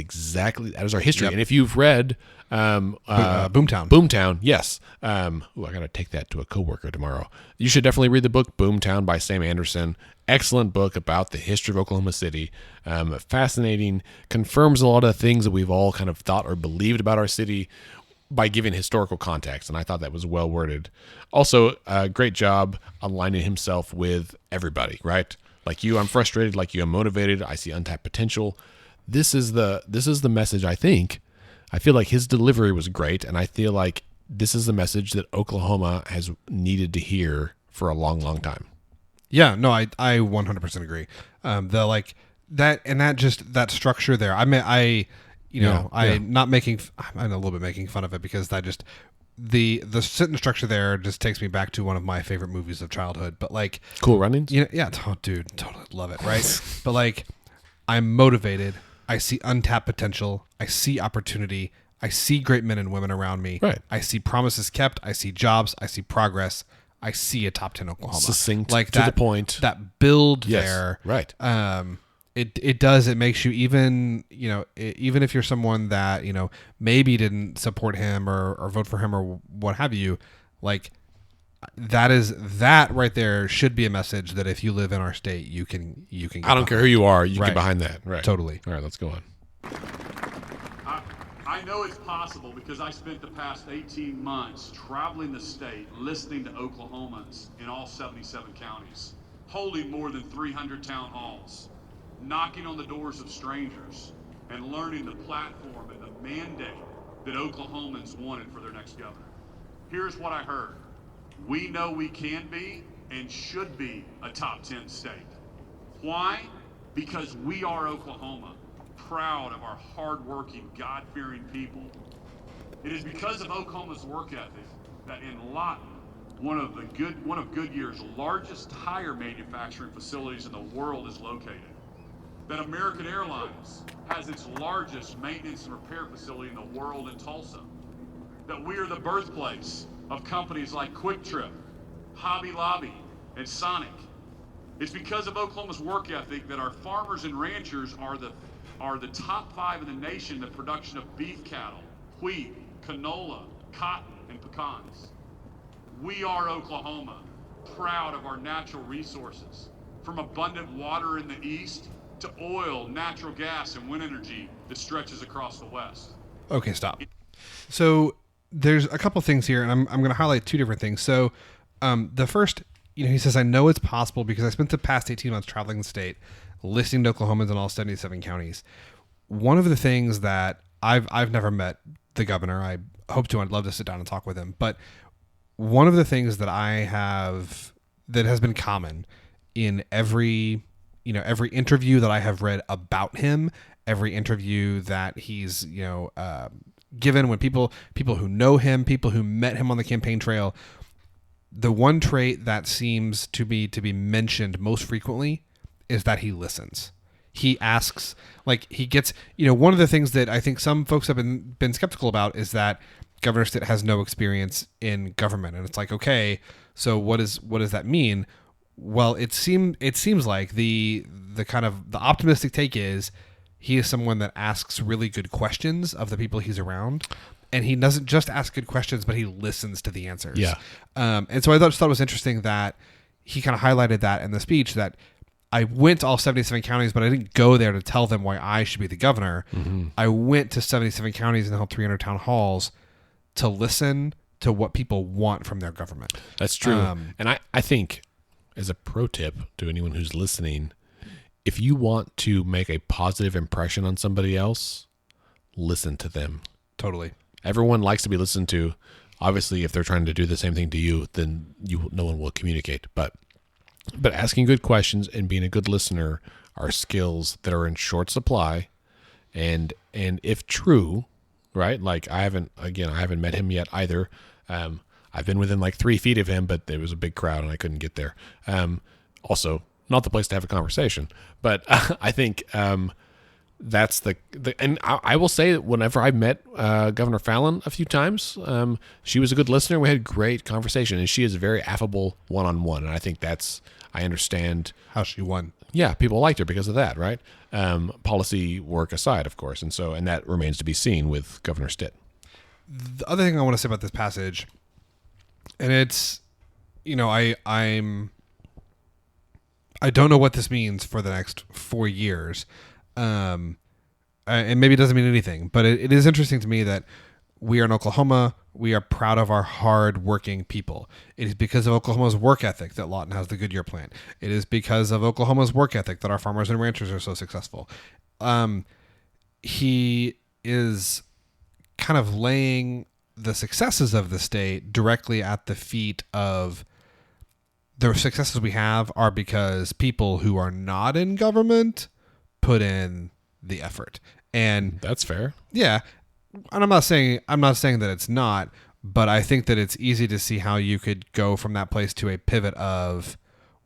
our history. Yep. And if you've read Boomtown, yes. I got to take that to a coworker tomorrow. You should definitely read the book Boomtown by Sam Anderson. Excellent book about the history of Oklahoma City. Fascinating, confirms a lot of the things that we've all kind of thought or believed about our city by giving historical context, and I thought that was well worded. Also, great job aligning himself with everybody, right? Like you, I'm frustrated. Like you, I'm motivated. I see untapped potential. This is the message. I feel like his delivery was great, and I feel like this is the message that Oklahoma has needed to hear for a long, long time. Yeah, no, I 100% agree. The like that and that structure there. I'm a little bit making fun of it because the sentence structure there just takes me back to one of my favorite movies of childhood. But like Cool Runnings? Yeah, dude, totally love it, right? But like, I'm motivated. I see untapped potential. I see opportunity. I see great men and women around me. Right. I see promises kept. I see jobs. I see progress. I see a top 10 Oklahoma. Succinct, like to the point. That build Yes, there. right. It makes you even if you're someone that, maybe didn't support him or vote for him or what have you, like that right there should be a message that if you live in our state, you can get I don't care who you are, you Right. get behind that. Right. Totally. All right, let's go on. I I know it's possible because I spent the past 18 months traveling the state, listening to Oklahomans in all 77 counties, holding more than 300 town halls, knocking on the doors of strangers, and learning the platform and the mandate that Oklahomans wanted for their next governor. Here's what I heard. We know we can be and should be a top 10 state. Why? Because we are Oklahoma, proud of our hardworking, God-fearing people. It is because of Oklahoma's work ethic that in Lawton, one of Goodyear's largest tire manufacturing facilities in the world is located. That American Airlines has its largest maintenance and repair facility in the world in Tulsa. That we are the birthplace of companies like Quick Trip, Hobby Lobby, and Sonic. It's because of Oklahoma's work ethic that our farmers and ranchers are the top 5 in the nation in the production of beef cattle, wheat, canola, cotton, and pecans. We are Oklahoma, proud of our natural resources, from abundant water in the east to oil, natural gas, and wind energy that stretches across the west. Okay, stop. So there's a couple things here, and I'm going to highlight 2 different things. So the first, he says, I know it's possible because I spent the past 18 months traveling the state, listening to Oklahomans in all 77 counties. One of the things that I've never met the governor. I hope to. I'd love to sit down and talk with him. But one of the things that that has been common in every interview that I have read about him, every interview that he's, given, when people who know him, people who met him on the campaign trail, the one trait that seems to be mentioned most frequently is that he listens. He asks, he gets, one of the things that I think some folks have been skeptical about is that Governor Stitt has no experience in government. And it's like, okay, so what does that mean? Well, it seems like the kind of the optimistic take is he is someone that asks really good questions of the people he's around. And he doesn't just ask good questions, but he listens to the answers. Yeah. And so I thought it was interesting that he kind of highlighted that in the speech, that I went to all 77 counties, but I didn't go there to tell them why I should be the governor. Mm-hmm. I went to 77 counties and held 300 town halls to listen to what people want from their government. That's true. And I think, as a pro tip to anyone who's listening, if you want to make a positive impression on somebody else, listen to them. Totally. Everyone likes to be listened to. Obviously, if they're trying to do the same thing to you, then no one will communicate. But asking good questions and being a good listener are skills that are in short supply. And if true, right? Like I haven't met him yet either. I've been within 3 feet of him, but there was a big crowd and I couldn't get there. Also, not the place to have a conversation. But I think that's and I will say that whenever I met Governor Fallon a few times, she was a good listener. We had great conversation, and she is very affable one-on-one. And I think I understand how she won. Yeah, people liked her because of that, right? Policy work aside, of course, and that remains to be seen with Governor Stitt. The other thing I want to say about this passage, and it's, I don't know what this means for the next 4 years. And maybe it doesn't mean anything, but it is interesting to me that we are in Oklahoma. We are proud of our hard-working people. It is because of Oklahoma's work ethic that Lawton has the Goodyear plant. It is because of Oklahoma's work ethic that our farmers and ranchers are so successful. He is kind of laying the successes of the state directly at the feet of the successes we have are because people who are not in government put in the effort. And that's fair. Yeah. And I'm not saying that it's not, but I think that it's easy to see how you could go from that place to a pivot of,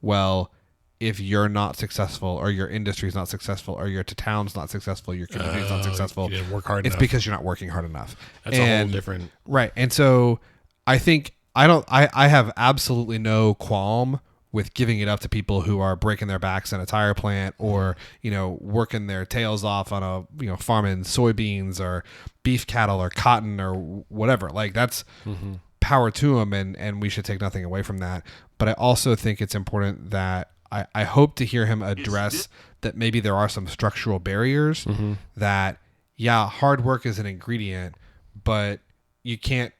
well, if you're not successful or your industry's not successful or your town's not successful, your community's not successful, you didn't work hard it's enough. because you're not working hard enough. That's a whole different... Right. And so I think I have absolutely no qualm with giving it up to people who are breaking their backs in a tire plant or, working their tails off on a, farming soybeans or beef cattle or cotton or whatever. That's power to them, and we should take nothing away from that. But I also think it's important that I hope to hear him address that maybe there are some structural barriers that yeah, hard work is an ingredient, but you can't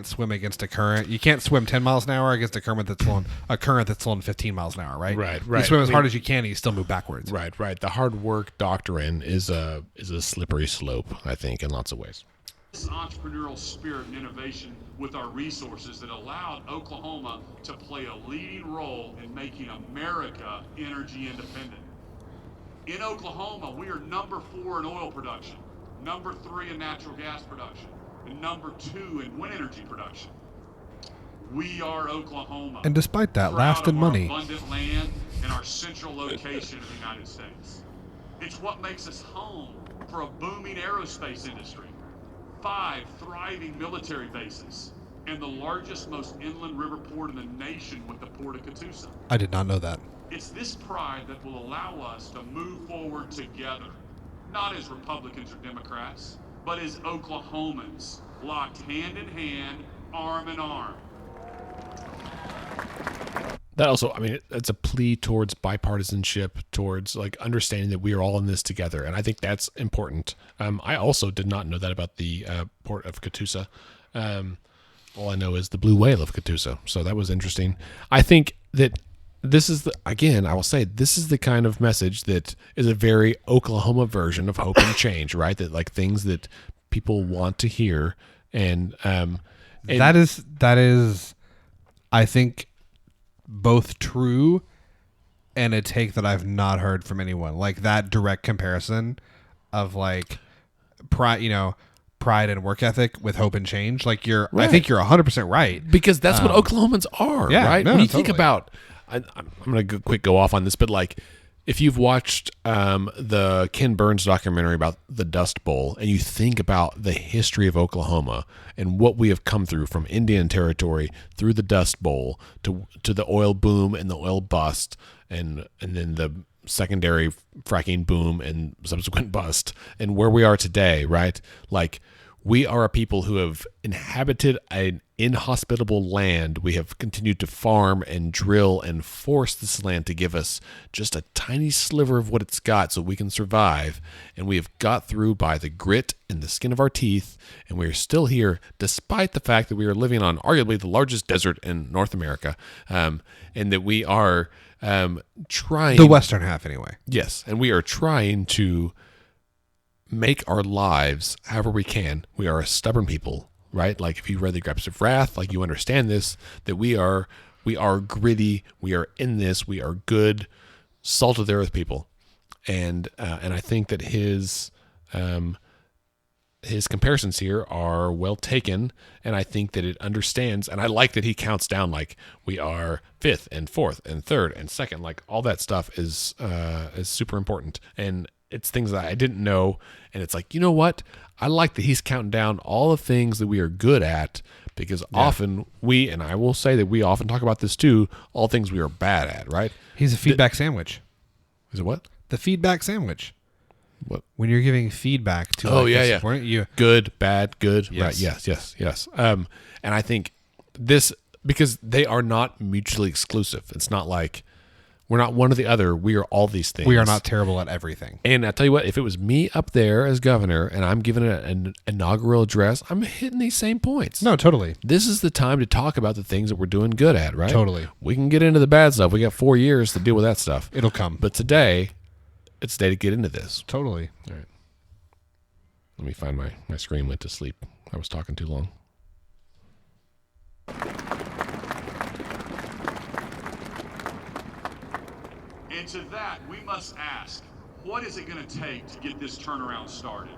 swim against a current. You can't swim 10 miles an hour against a current that's flowing 15 miles an hour, right? Right. You swim as hard as you can and you still move backwards. Right. The hard work doctrine is a slippery slope, I think, in lots of ways. This entrepreneurial spirit and innovation with our resources that allowed Oklahoma to play a leading role in making America energy independent. In Oklahoma, we are number 4 in oil production, number 3 in natural gas production, and number 2 in wind energy production. We are Oklahoma. And despite that, proud last in of our money. abundant land and our central location in the United States. It's what makes us home for a booming aerospace industry, 5 thriving military bases, and the largest, most inland river port in the nation with the Port of Catoosa. I did not know that. It's this pride that will allow us to move forward together, not as Republicans or Democrats, but as Oklahomans, locked hand in hand, arm in arm. That also, I mean, it's a plea towards bipartisanship, towards like understanding that we are all in this together, and I think that's important. I also did not know that about the port of Catoosa. All I know is the blue whale of Catoosa, so that was interesting. I think that this is I will say, this is the kind of message that is a very Oklahoma version of hope and change, right? That like things that people want to hear, and that is, I think, both true and a take that I've not heard from anyone. Like that direct comparison of like pride and work ethic with hope and change. Like right. I think you're 100% right, because that's what Oklahomans are, yeah, right? no, when you totally. think about, I'm going to go off on this, but like if you've watched the Ken Burns documentary about the Dust Bowl, and you think about the history of Oklahoma and what we have come through from Indian Territory through the Dust Bowl to the oil boom and the oil bust, and then the secondary fracking boom and subsequent bust, and where we are today, right? Like, we are a people who have inhabited an inhospitable land. We have continued to farm and drill and force this land to give us just a tiny sliver of what it's got so we can survive. And we have got through by the grit and the skin of our teeth. And we are still here despite the fact that we are living on arguably the largest desert in North America. And that we are trying... the western half anyway. Yes. And we are trying to make our lives however we can. We are a stubborn people, right? Like if you read the Grapes of Wrath, like you understand this, that we are gritty, we are in this, we are good, salt of the earth people. And I think that his comparisons here are well taken, and I think that it understands, and I like that he counts down like we are 5th and 4th and 3rd and 2nd, like all that stuff is super important. And it's things that I didn't know, and it's like, you know what? I like that he's counting down all the things that we are good at, because often and I will say that we often talk about this too, all things we are bad at, right? He's a feedback sandwich. Is it what? The feedback sandwich. What? When you're giving feedback to you good, bad, good, yes. right? Yes. And I think this, because they are not mutually exclusive. It's not like we're not one or the other. We are all these things. We are not terrible at everything. And I tell you what, if it was me up there as governor and I'm giving an inaugural address, I'm hitting these same points. No, totally. This is the time to talk about the things that we're doing good at, right? Totally. We can get into the bad stuff. We got 4 years to deal with that stuff. It'll come. But today, it's the day to get into this. Totally. All right. Let me find my screen went to sleep. I was talking too long. And to that, we must ask, what is it going to take to get this turnaround started?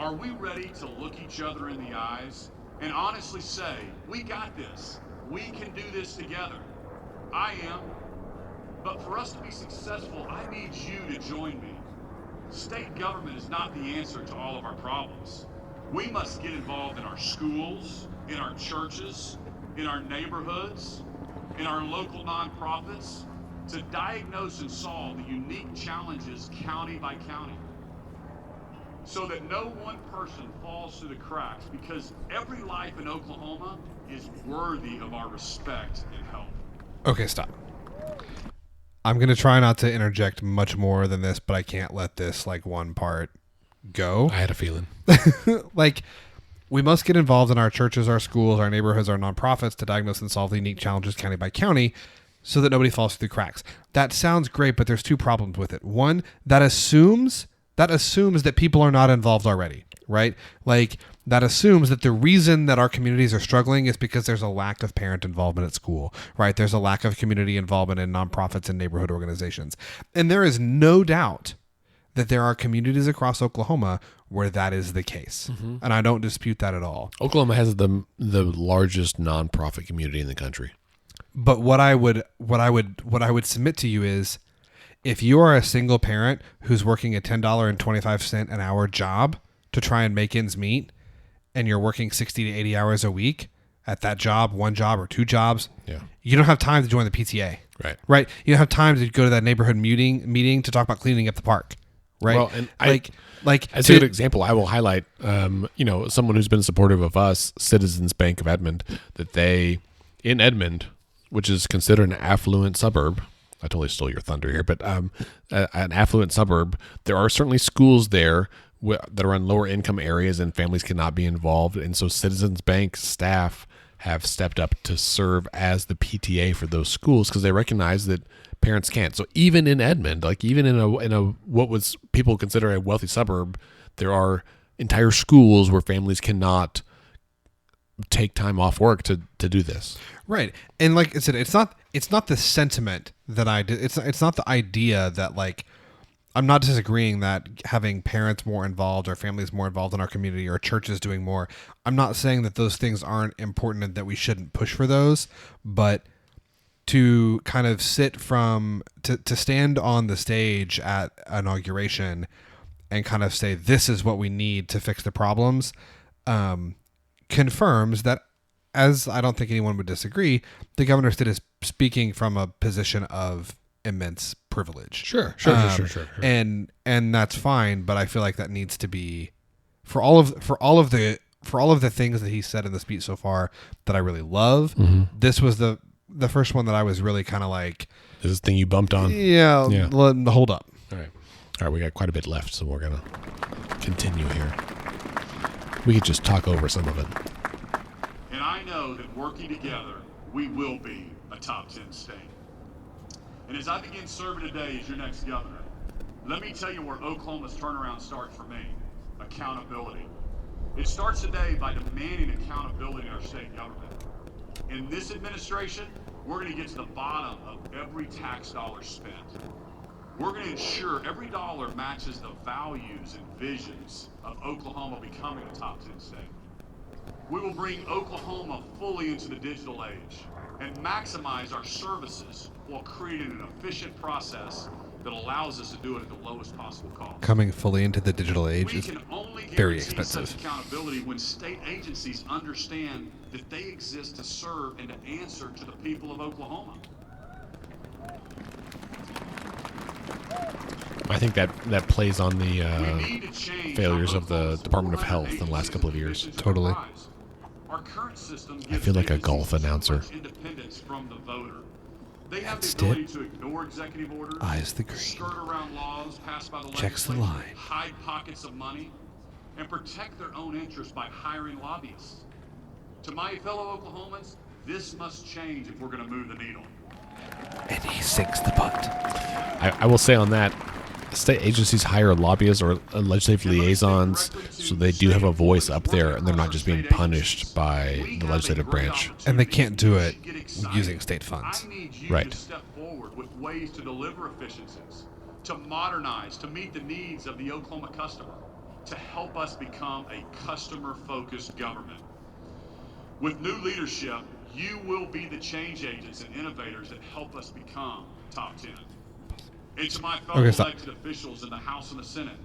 Are we ready to look each other in the eyes and honestly say, we got this. We can do this together. I am. But for us to be successful, I need you to join me. State government is not the answer to all of our problems. We must get involved in our schools, in our churches, in our neighborhoods, in our local nonprofits, to diagnose and solve the unique challenges county by county, so that no one person falls through the cracks, because every life in Oklahoma is worthy of our respect and help. Okay, stop. I'm going to try not to interject much more than this, but I can't let this like one part go. I had a feeling. Like, we must get involved in our churches, our schools, our neighborhoods, our nonprofits to diagnose and solve the unique challenges county by county so that nobody falls through the cracks. That sounds great, but there's two problems with it. One, that assumes that people are not involved already, right? Like, that assumes that the reason that our communities are struggling is because there's a lack of parent involvement at school, right? There's a lack of community involvement in nonprofits and neighborhood organizations. And there is no doubt that there are communities across Oklahoma where that is the case. Mm-hmm. And I don't dispute that at all. Oklahoma has the largest nonprofit community in the country. But what I would submit to you is, if you are a single parent who's working a $10.25 an hour job to try and make ends meet, and you're working 60 to 80 hours a week at that job, one job or two jobs, you don't have time to join the PTA. Right. You don't have time to go to that neighborhood meeting to talk about cleaning up the park. Right. Well, and as a good example, I will highlight, someone who's been supportive of us, Citizens Bank of Edmond, that they, in Edmond, which is considered an affluent suburb. I totally stole your thunder here, but an affluent suburb, there are certainly schools there that are in lower income areas and families cannot be involved. And so Citizens Bank staff have stepped up to serve as the PTA for those schools because they recognize that parents can't. So even in Edmond, like even in a what was people consider a wealthy suburb, there are entire schools where families cannot take time off work to do this. Right. And like I said, it's not the sentiment that I did. It's not the idea that, like, I'm not disagreeing that having parents more involved or families more involved in our community or churches doing more. I'm not saying that those things aren't important and that we shouldn't push for those, but to kind of to stand on the stage at inauguration and kind of say, this is what we need to fix the problems, confirms that, as I don't think anyone would disagree, the Governor Stitt is speaking from a position of immense privilege. Sure. And that's fine, but I feel like that needs to be for all of the things that he said in the speech so far that I really love. Mm-hmm. This was the first one that I was really kind of like, this is the thing you bumped on. Yeah. Hold up. All right. We got quite a bit left, so we're gonna continue here. We could just talk over some of it. And I know that working together, we will be a top 10 state. And as I begin serving today as your next governor, let me tell you where Oklahoma's turnaround starts for me: accountability. It starts today by demanding accountability in our state government. In this administration, we're going to get to the bottom of every tax dollar spent. We're going to ensure every dollar matches the values and visions of Oklahoma becoming a top 10 state. We will bring Oklahoma fully into the digital age and maximize our services while creating an efficient process that allows us to do it at the lowest possible cost. Coming fully into the digital age is very expensive. Such accountability when state agencies understand that they exist to serve and to answer to the people of Oklahoma. I think that plays on the failures of the Department of Health in the last couple of years. Totally. Our current system I feel like a golf announcer. Independence from the voter. They have the ability to ignore executive orders, eyes the green, skirt around laws passed by the checks the legislature, line, hide pockets of money, and protect their own interests by hiring lobbyists. To my fellow Oklahomans, this must change if we're going to move the needle. And he sinks the putt. I will say on that, state agencies hire lobbyists or legislative liaisons, so they do have a voice up there, and they're not just being punished by the legislative branch. And they can't do it using state funds. I need you Right. to step forward with ways to deliver efficiencies, to modernize, to meet the needs of the Oklahoma customer, to help us become a customer-focused government. With new leadership, you will be the change agents and innovators that help us become top 10. And to my fellow elected officials in the House and the Senate.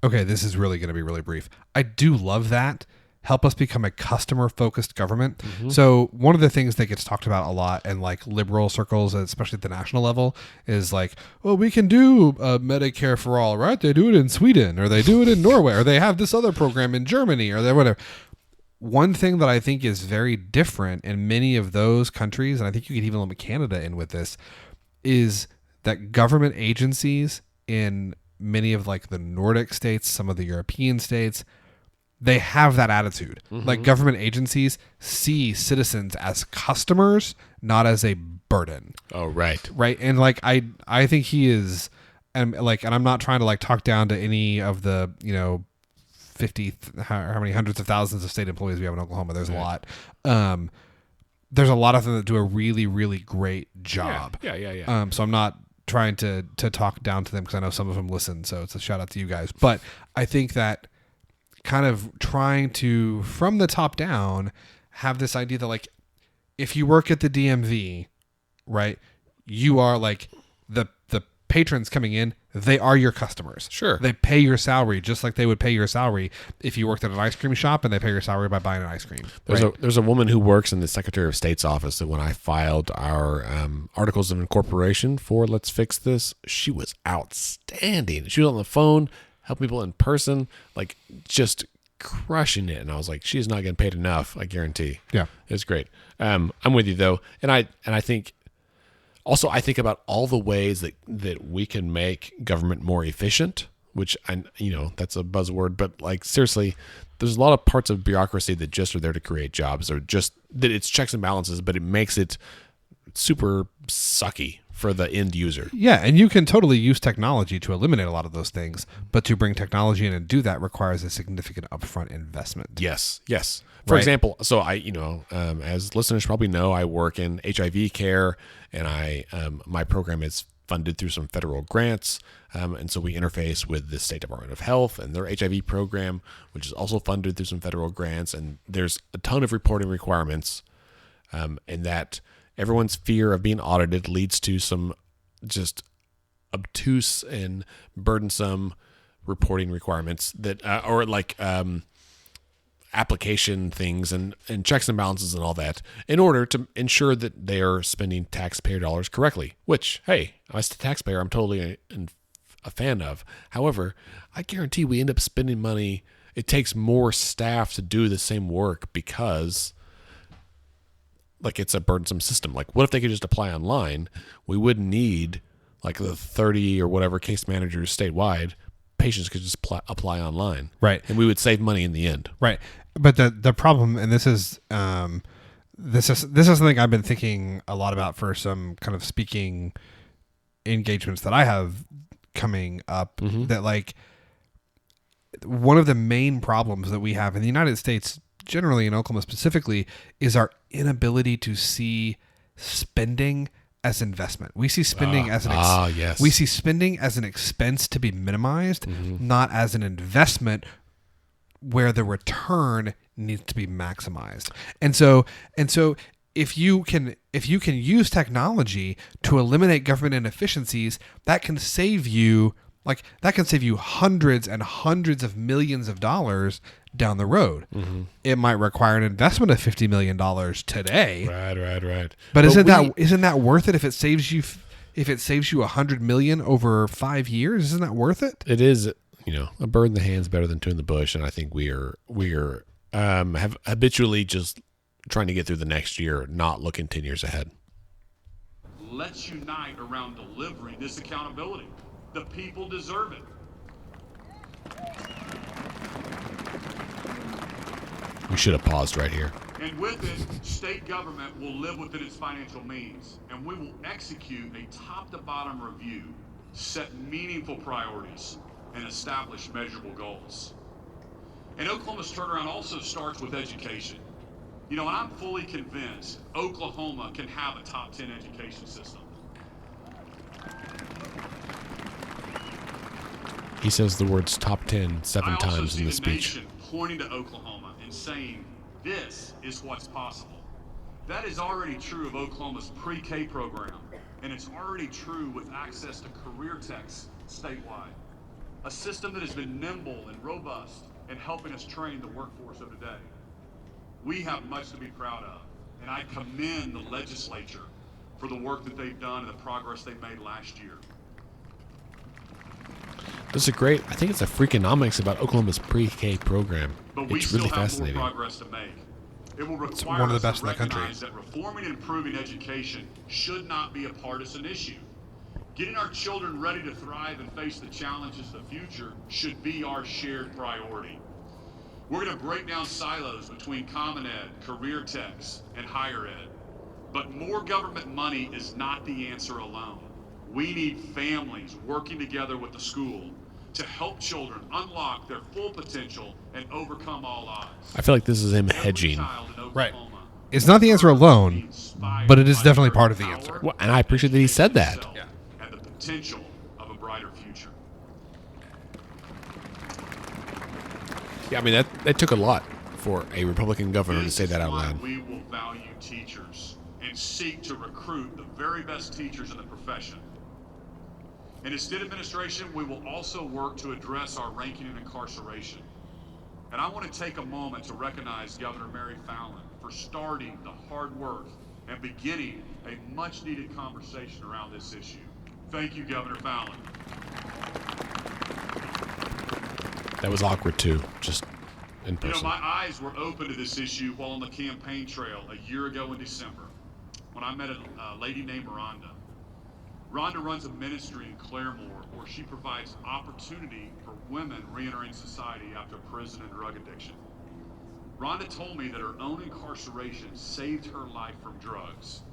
Okay, this is really going to be really brief. I do love that. Help us become a customer-focused government. Mm-hmm. So one of the things that gets talked about a lot in like liberal circles, especially at the national level, is like, well, we can do Medicare for all, right? They do it in Sweden, or they do it in Norway, or they have this other program in Germany, or whatever. One thing that I think is very different in many of those countries, and I think you could even lump Canada in with this, is that government agencies in many of like the Nordic states, some of the European states, they have that attitude. Like government agencies see citizens as customers, not as a burden. Oh, right. Right. And like, I think he is, and I'm not trying to like talk down to any of the, 50, how many hundreds of thousands of state employees we have in Oklahoma. There's a lot. There's a lot of them that do a really, really great job. Yeah. So I'm not trying to talk down to them because I know some of them listen. So it's a shout out to you guys. But I think that kind of trying to, from the top down, have this idea that like, if you work at the DMV, right, you are like the patrons coming in, they are your customers. Sure. They pay your salary just like they would pay your salary if you worked at an ice cream shop, and they pay your salary by buying an ice cream. There's a woman who works in the Secretary of State's office that when I filed our articles of incorporation for Let's Fix This, she was outstanding. She was on the phone, helping people in person, like just crushing it. And I was like, she is not getting paid enough, I guarantee. Yeah. It's great. I'm with you though. And I think also, I think about all the ways that we can make government more efficient, which that's a buzzword, but like seriously, there's a lot of parts of bureaucracy that just are there to create jobs, or just that it's checks and balances, but it makes it super sucky for the end user. Yeah, and you can totally use technology to eliminate a lot of those things, but to bring technology in and do that requires a significant upfront investment. Yes. For example, so as listeners probably know, I work in HIV care, and my program is funded through some federal grants, and so we interface with the State Department of Health and their HIV program, which is also funded through some federal grants, and there's a ton of reporting requirements, and that everyone's fear of being audited leads to some just obtuse and burdensome reporting requirements that, or like application things and checks and balances and all that, in order to ensure that they are spending taxpayer dollars correctly, which, hey, as a taxpayer, I'm totally a fan of. However, I guarantee we end up spending money. It takes more staff to do the same work because like it's a burdensome system. Like what if they could just apply online? We wouldn't need like the 30 or whatever case managers statewide. Patients could just apply online. Right. And we would save money in the end. Right. But the problem, and this is something I've been thinking a lot about for some kind of speaking engagements that I have coming up, that like one of the main problems that we have in the United States, generally in Oklahoma specifically, is our inability to see spending as investment. We see spending as we see spending as an expense to be minimized, not as an investment where the return needs to be maximized. And so if you can use technology to eliminate government inefficiencies, that can save you hundreds and hundreds of millions of dollars down the road. It might require an investment of $50 million today. Right. But isn't that worth it if it saves you $100 million over 5 years? Isn't that worth it? It is, a bird in the hand's better than two in the bush, and I think we are have habitually just trying to get through the next year, not looking 10 years ahead. Let's unite around delivering this accountability. The people deserve it. We should have paused right here. And with it, state government will live within its financial means, and we will execute a top-to-bottom review, set meaningful priorities, and establish measurable goals. And Oklahoma's turnaround also starts with education. And I'm fully convinced Oklahoma can have a top 10 education system. He says the words top 10 seven times in the speech. Nation pointing to Oklahoma and saying, this is what's possible. That is already true of Oklahoma's pre-K program, and it's already true with access to career techs statewide. A system that has been nimble and robust in helping us train the workforce of today. We have much to be proud of, and I commend the legislature for the work that they've done and the progress they made last year. This is great. I think it's a freakonomics about Oklahoma's pre-K program. But we it's still really have fascinating. more progress to make. It will It's require one of the us best to in the country. recognize that reforming and improving education should not be a partisan issue. Getting our children ready to thrive and face the challenges of the future should be our shared priority. We're going to break down silos between Common Ed, career techs, and higher ed. But more government money is not the answer alone. We need families working together with the school to help children unlock their full potential and overcome all odds. I feel like this is him hedging. Right. It's not the answer alone, but it is definitely part of the answer. Well, and I appreciate that he said that. Yeah. And the potential of a brighter future. Yeah, I mean, that took a lot for a Republican governor to say that out loud. We will value teachers and seek to recruit the very best teachers in the profession. In the Stitt administration, we will also work to address our ranking in incarceration. And I want to take a moment to recognize Governor Mary Fallin for starting the hard work and beginning a much-needed conversation around this issue. Thank you, Governor Fallin. That was awkward, too, just in You know, person. my eyes were open to this issue while on the campaign trail a year ago in December when I met a lady named Rhonda. Rhonda runs a ministry in Claremore where she provides opportunity for women reentering society after prison and drug addiction. Rhonda told me that her own incarceration saved her life from drugs,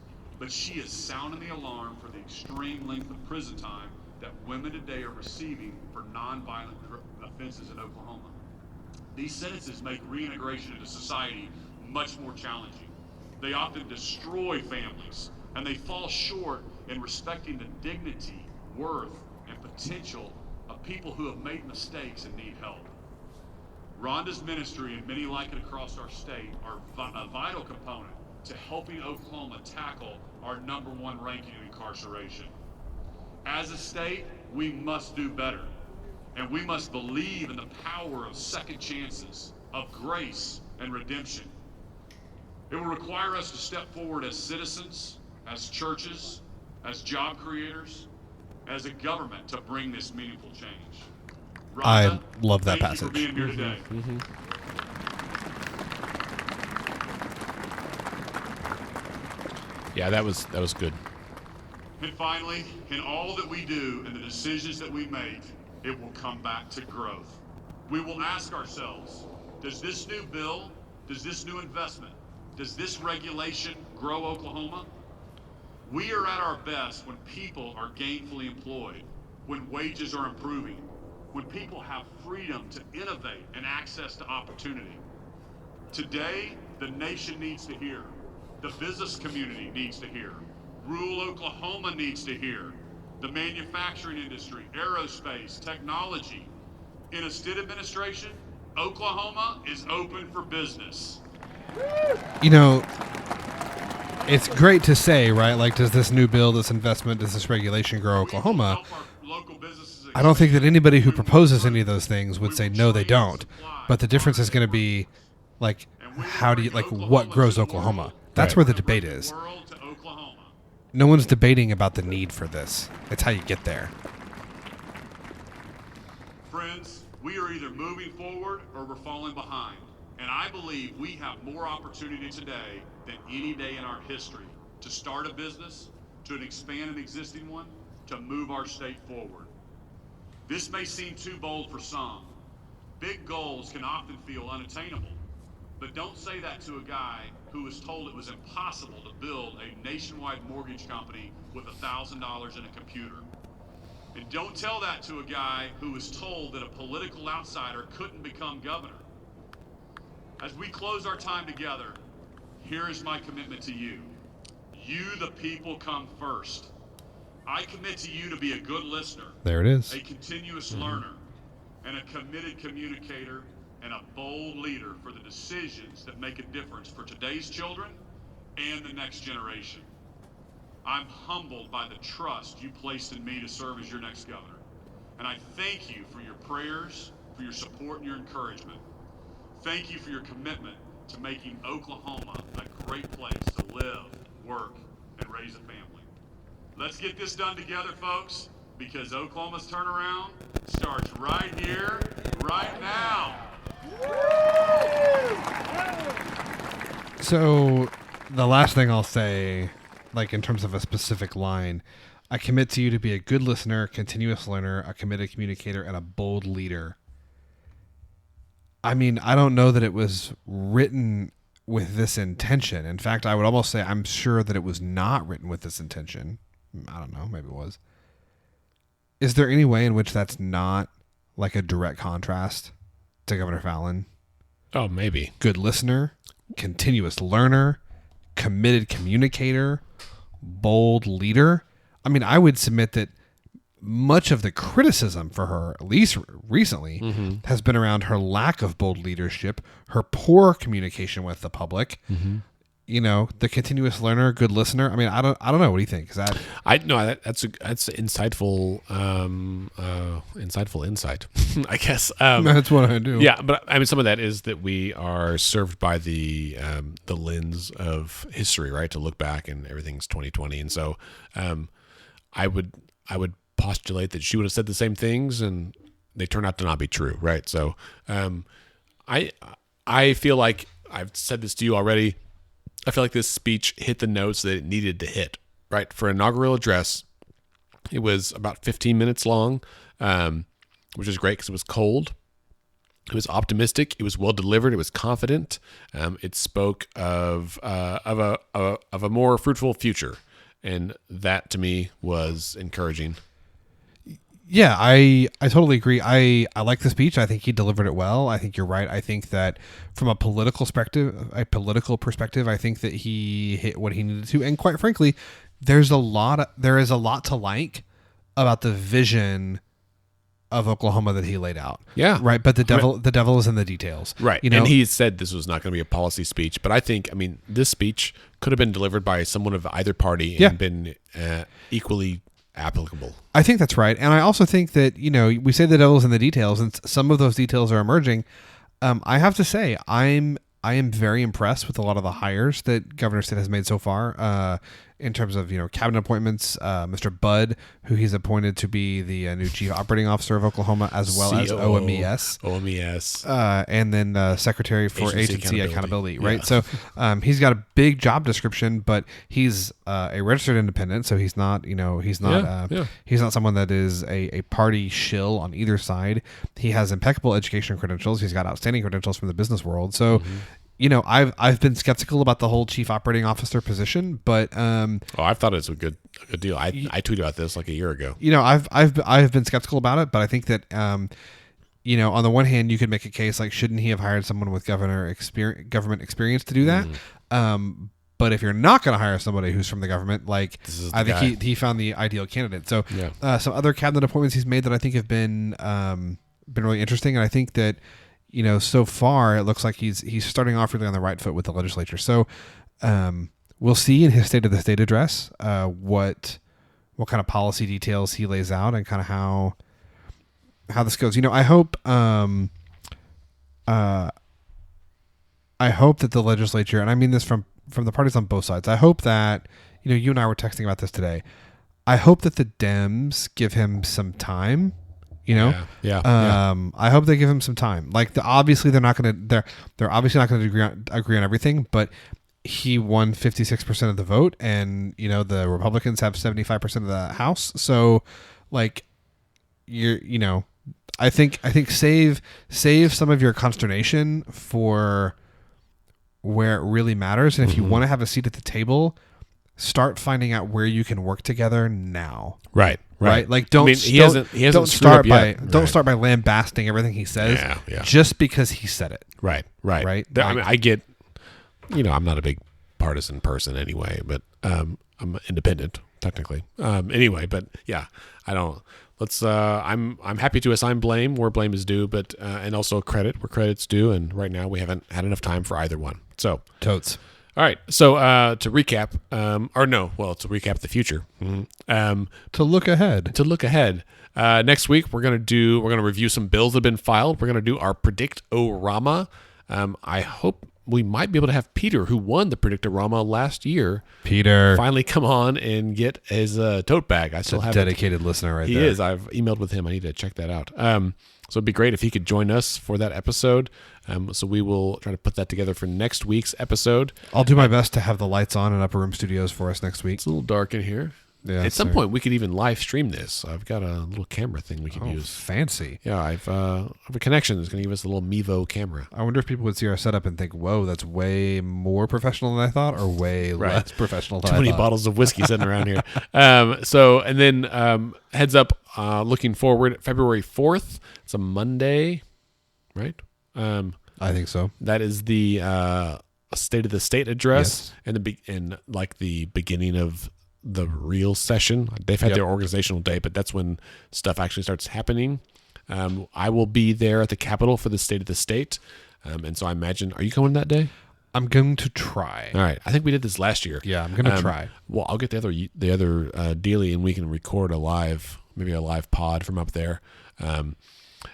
but she is sounding the alarm for the extreme length of prison time that women today are receiving for nonviolent offenses in Oklahoma. These sentences make reintegration into society much more challenging. They often destroy families, and they fall short in respecting the dignity, worth, and potential of people who have made mistakes and need help. Rhonda's ministry and many like it across our state are a vital component to helping Oklahoma tackle our #1 ranking in incarceration. As a state, we must do better, and we must believe in the power of second chances, of grace and redemption. It will require us to step forward as citizens, as churches, as job creators, as a government to bring this meaningful change. Rhonda, I love that thank you for passage. being here today. Yeah, that was good. And finally, in all that we do and the decisions that we make, it will come back to growth. We will ask ourselves, does this new bill, does this new investment, does this regulation grow Oklahoma? We are at our best when people are gainfully employed, when wages are improving, when people have freedom to innovate and access to opportunity. Today, the nation needs to hear. The business community needs to hear. Rural Oklahoma needs to hear. The manufacturing industry, aerospace, technology. In a Stitt administration, Oklahoma is open for business. You know, it's great to say, right? Like, does this new bill, this investment, does this regulation grow Oklahoma? I don't think that anybody who proposes any of those things would say no, they don't. But the difference is going to be, like, how do you, like, what grows Oklahoma? That's where the debate is. No one's debating about the need for this. It's how you get there. Friends, we are either moving forward or we're falling behind. And I believe we have more opportunity today than any day in our history to start a business, to expand an existing one, to move our state forward. This may seem too bold for some. Big goals can often feel unattainable. But don't say that to a guy who was told it was impossible to build a nationwide mortgage company with $1,000 in a computer. And don't tell that to a guy who was told that a political outsider couldn't become governor. As we close our time together, here is my commitment to you. You, the people, come first. I commit to you to be a good listener, There it is. a continuous learner, and a committed communicator, and a bold leader for the decisions that make a difference for today's children and the next generation. I'm humbled by the trust you placed in me to serve as your next governor. And I thank you for your prayers, for your support and your encouragement. Thank you for your commitment to making Oklahoma a great place to live, work, and raise a family. Let's get this done together, folks, because Oklahoma's turnaround starts right here, right now. So the last thing I'll say, like in terms of a specific line, I commit to you to be a good listener, continuous learner, a committed communicator, and a bold leader. I mean, I don't know that it was written with this intention. In fact, I would almost say I'm sure that it was not written with this intention. I don't know. Maybe it was. Is there any way in which that's not like a direct contrast to Governor Fallon? Oh, maybe. Good listener, continuous learner, committed communicator, bold leader. I mean, I would submit that much of the criticism for her, at least recently, has been around her lack of bold leadership, her poor communication with the public. You know, the continuous learner, good listener. I mean, I don't know. What do you think? Is that that's insightful, insightful insight, I guess. that's what I do. Yeah, but I mean, some of that is that we are served by the lens of history, right? To look back and everything's 2020, and so I would postulate that she would have said the same things, and they turn out to not be true, right? So I feel like I've said this to you already. I feel like this speech hit the notes that it needed to hit, right? For an inaugural address, it was about 15 minutes long, which is great because it was cold. It was optimistic. It was well delivered. It was confident. It spoke of a more fruitful future, and that to me was encouraging. Yeah, I totally agree. I like the speech. I think he delivered it well. I think you're right. I think that from a political perspective, I think that he hit what he needed to. And quite frankly, there is a lot to like about the vision of Oklahoma that he laid out. Yeah. Right. But the devil is in the details. Right. You know, and he said this was not going to be a policy speech, but I mean, this speech could have been delivered by someone of either party and been equally applicable. I think that's right. And I also think that, you know, we say the devil's in the details, and some of those details are emerging. I have to say, I am very impressed with a lot of the hires that Governor Stitt has made so far. In terms of, you know, cabinet appointments, Mr. Budd, who he's appointed to be the new chief operating officer of Oklahoma, as well as OMES, and then Secretary for Agency Accountability, right? So he's got a big job description, but he's a registered independent, so he's not, you know, he's not someone that is a party shill on either side. He has impeccable education credentials. He's got outstanding credentials from the business world. So. You know, I've been skeptical about the whole chief operating officer position, but I thought it was a good deal. I tweeted about this like a year ago. You know, I've been skeptical about it, but I think that you know, on the one hand, you could make a case like, shouldn't he have hired someone with government experience to do that? But if you're not going to hire somebody who's from the government, like, I think he found the ideal candidate. So some other cabinet appointments he's made that I think have been really interesting, and I think that, you know, so far it looks like he's starting off really on the right foot with the legislature. So we'll see in his State of the State address what kind of policy details he lays out and kind of how this goes. You know, I hope that the legislature, and I mean this from the parties on both sides, I hope that, you know, you and I were texting about this today. I hope that the Dems give him some time. You know, I hope they give him some time. Like, obviously they're obviously not going to agree on everything, but he won 56% of the vote, and, you know, the Republicans have 75% of the House. So, like, you know, I think save some of your consternation for where it really matters, and if you want to have a seat at the table, start finding out where you can work together now. Right. Like, don't start by lambasting everything he says just because he said it. Right. I mean, I get, you know, I'm not a big partisan person anyway, but I'm independent technically. Anyway, but yeah, I don't. Let's. I'm happy to assign blame where blame is due, but and also credit where credit's due. And right now we haven't had enough time for either one. So totes. All right. So to recap, to recap the future. To look ahead. Next week we're gonna review some bills that have been filed. We're gonna do our Predict-O-Rama. I hope we might be able to have Peter, who won the Predict-O-Rama last year, finally come on and get his tote bag. I still have a dedicated listener right there. He is. I've emailed with him. I need to check that out. So it'd be great if he could join us for that episode. So we will try to put that together for next week's episode. I'll do my best to have the lights on in Upper Room Studios for us next week. It's a little dark in here. Yeah, at some point, we could even live stream this. I've got a little camera thing we can use. Fancy. Yeah, I have a connection that's going to give us a little Mevo camera. I wonder if people would see our setup and think, whoa, that's way more professional than I thought, or way less professional than I thought. Too many bottles of whiskey sitting around here. And then heads up, looking forward, February 4th. It's a Monday, right? I think so. That is the State of the State address, Yes. and the beginning of the real session. They've had their organizational day, but that's when stuff actually starts happening. I will be there at the Capitol for the State of the State, and so I imagine. Are you coming that day? I'm going to try. All right. I think we did this last year. Yeah, I'm going to try. Well, I'll get the other dealie, and we can record maybe a live pod from up there, and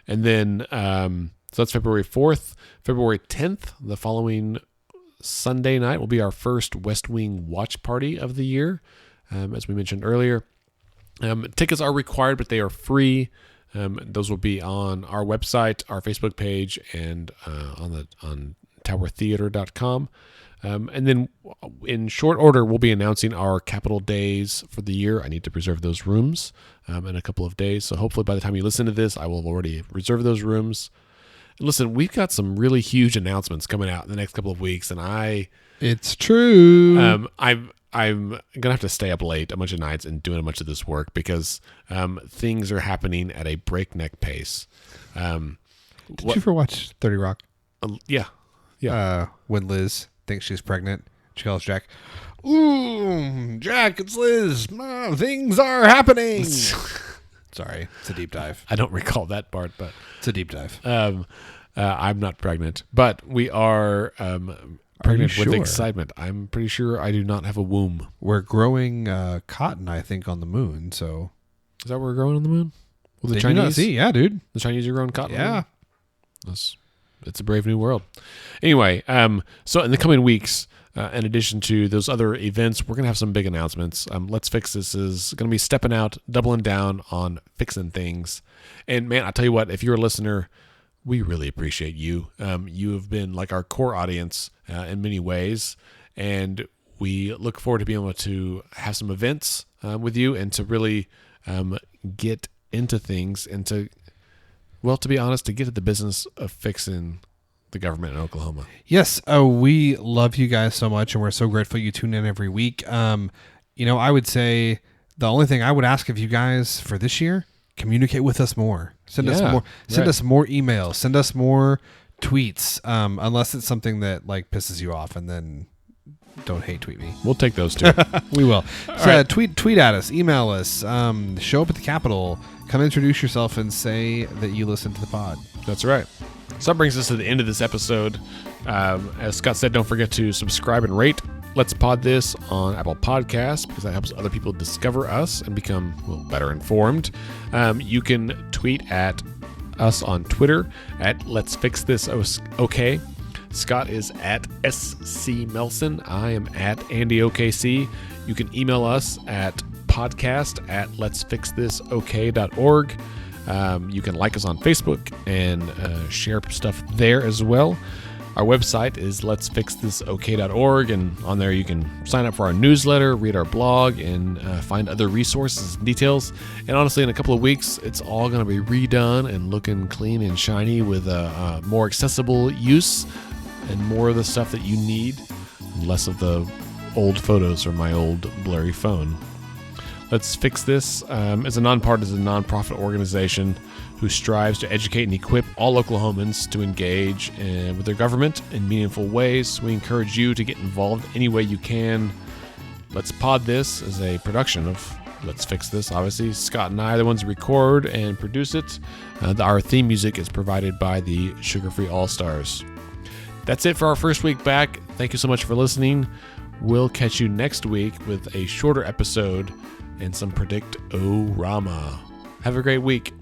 then so that's February 4th. February 10th, the following Sunday night, will be our first West Wing watch party of the year. As we mentioned earlier, tickets are required, but they are free. Those will be on our website, our Facebook page, and on towertheater.com. And then in short order, we'll be announcing our capital days for the year. I need to reserve those rooms in a couple of days. So hopefully by the time you listen to this, I will have already reserved those rooms. And listen, we've got some really huge announcements coming out in the next couple of weeks, and It's true. I'm gonna have to stay up late a bunch of nights and doing a bunch of this work because things are happening at a breakneck pace. Did you ever watch 30 Rock? Yeah. When Liz thinks she's pregnant, she calls Jack. Ooh, Jack, it's Liz. Things are happening. Sorry, it's a deep dive. I don't recall that part, but It's a deep dive. I'm not pregnant, but we are pregnant with sure? excitement. I'm pretty sure I do not have a womb. We're growing cotton, I think, on the moon. So Is that where we're growing on the moon? Well, the did you not Chinese, see? Yeah, dude. the Chinese are growing cotton. Yeah. It's a brave new world. Anyway, so in the coming weeks, in addition to those other events, we're going to have some big announcements. Let's Fix This is going to be stepping out, doubling down on fixing things. And man, I tell you what, if you're a listener, we really appreciate you. You have been like our core audience in many ways, and we look forward to being able to have some events with you and to really get into things and to be honest, to get at the business of fixing the government in Oklahoma. Yes, we love you guys so much, and we're so grateful you tune in every week. I would say the only thing I would ask of you guys for this year, communicate with us more. Send us more emails. Send us more tweets, unless it's something that like pisses you off, and then don't hate tweet me. We'll take those too. We will. So right. Tweet at us, email us, show up at the Capitol, come introduce yourself and say that you listen to the pod. That's right. So that brings us to the end of this episode. As Scott said, don't forget to subscribe and rate Let's Pod This on Apple Podcasts because that helps other people discover us and become better informed. You can tweet at us on Twitter at Let's Fix This OK. Scott is at SC Melson. I am at AndyOKC. You can email us at podcast@letsfixthisok.org. You can like us on Facebook and share stuff there as well. Our website is letsfixthisok.org, and on there you can sign up for our newsletter, read our blog, and find other resources and details. And honestly, in a couple of weeks, it's all going to be redone and looking clean and shiny with a more accessible use and more of the stuff that you need, and less of the old photos from my old blurry phone. Let's Fix This is a nonpartisan nonprofit organization who strives to educate and equip all Oklahomans to engage with their government in meaningful ways. We encourage you to get involved any way you can. Let's Pod This is a production of Let's Fix This. Obviously, Scott and I are the ones who record and produce it. Our theme music is provided by the Sugar Free All-Stars. That's it for our first week back. Thank you so much for listening. We'll catch you next week with a shorter episode and some Predict-O-Rama. Have a great week.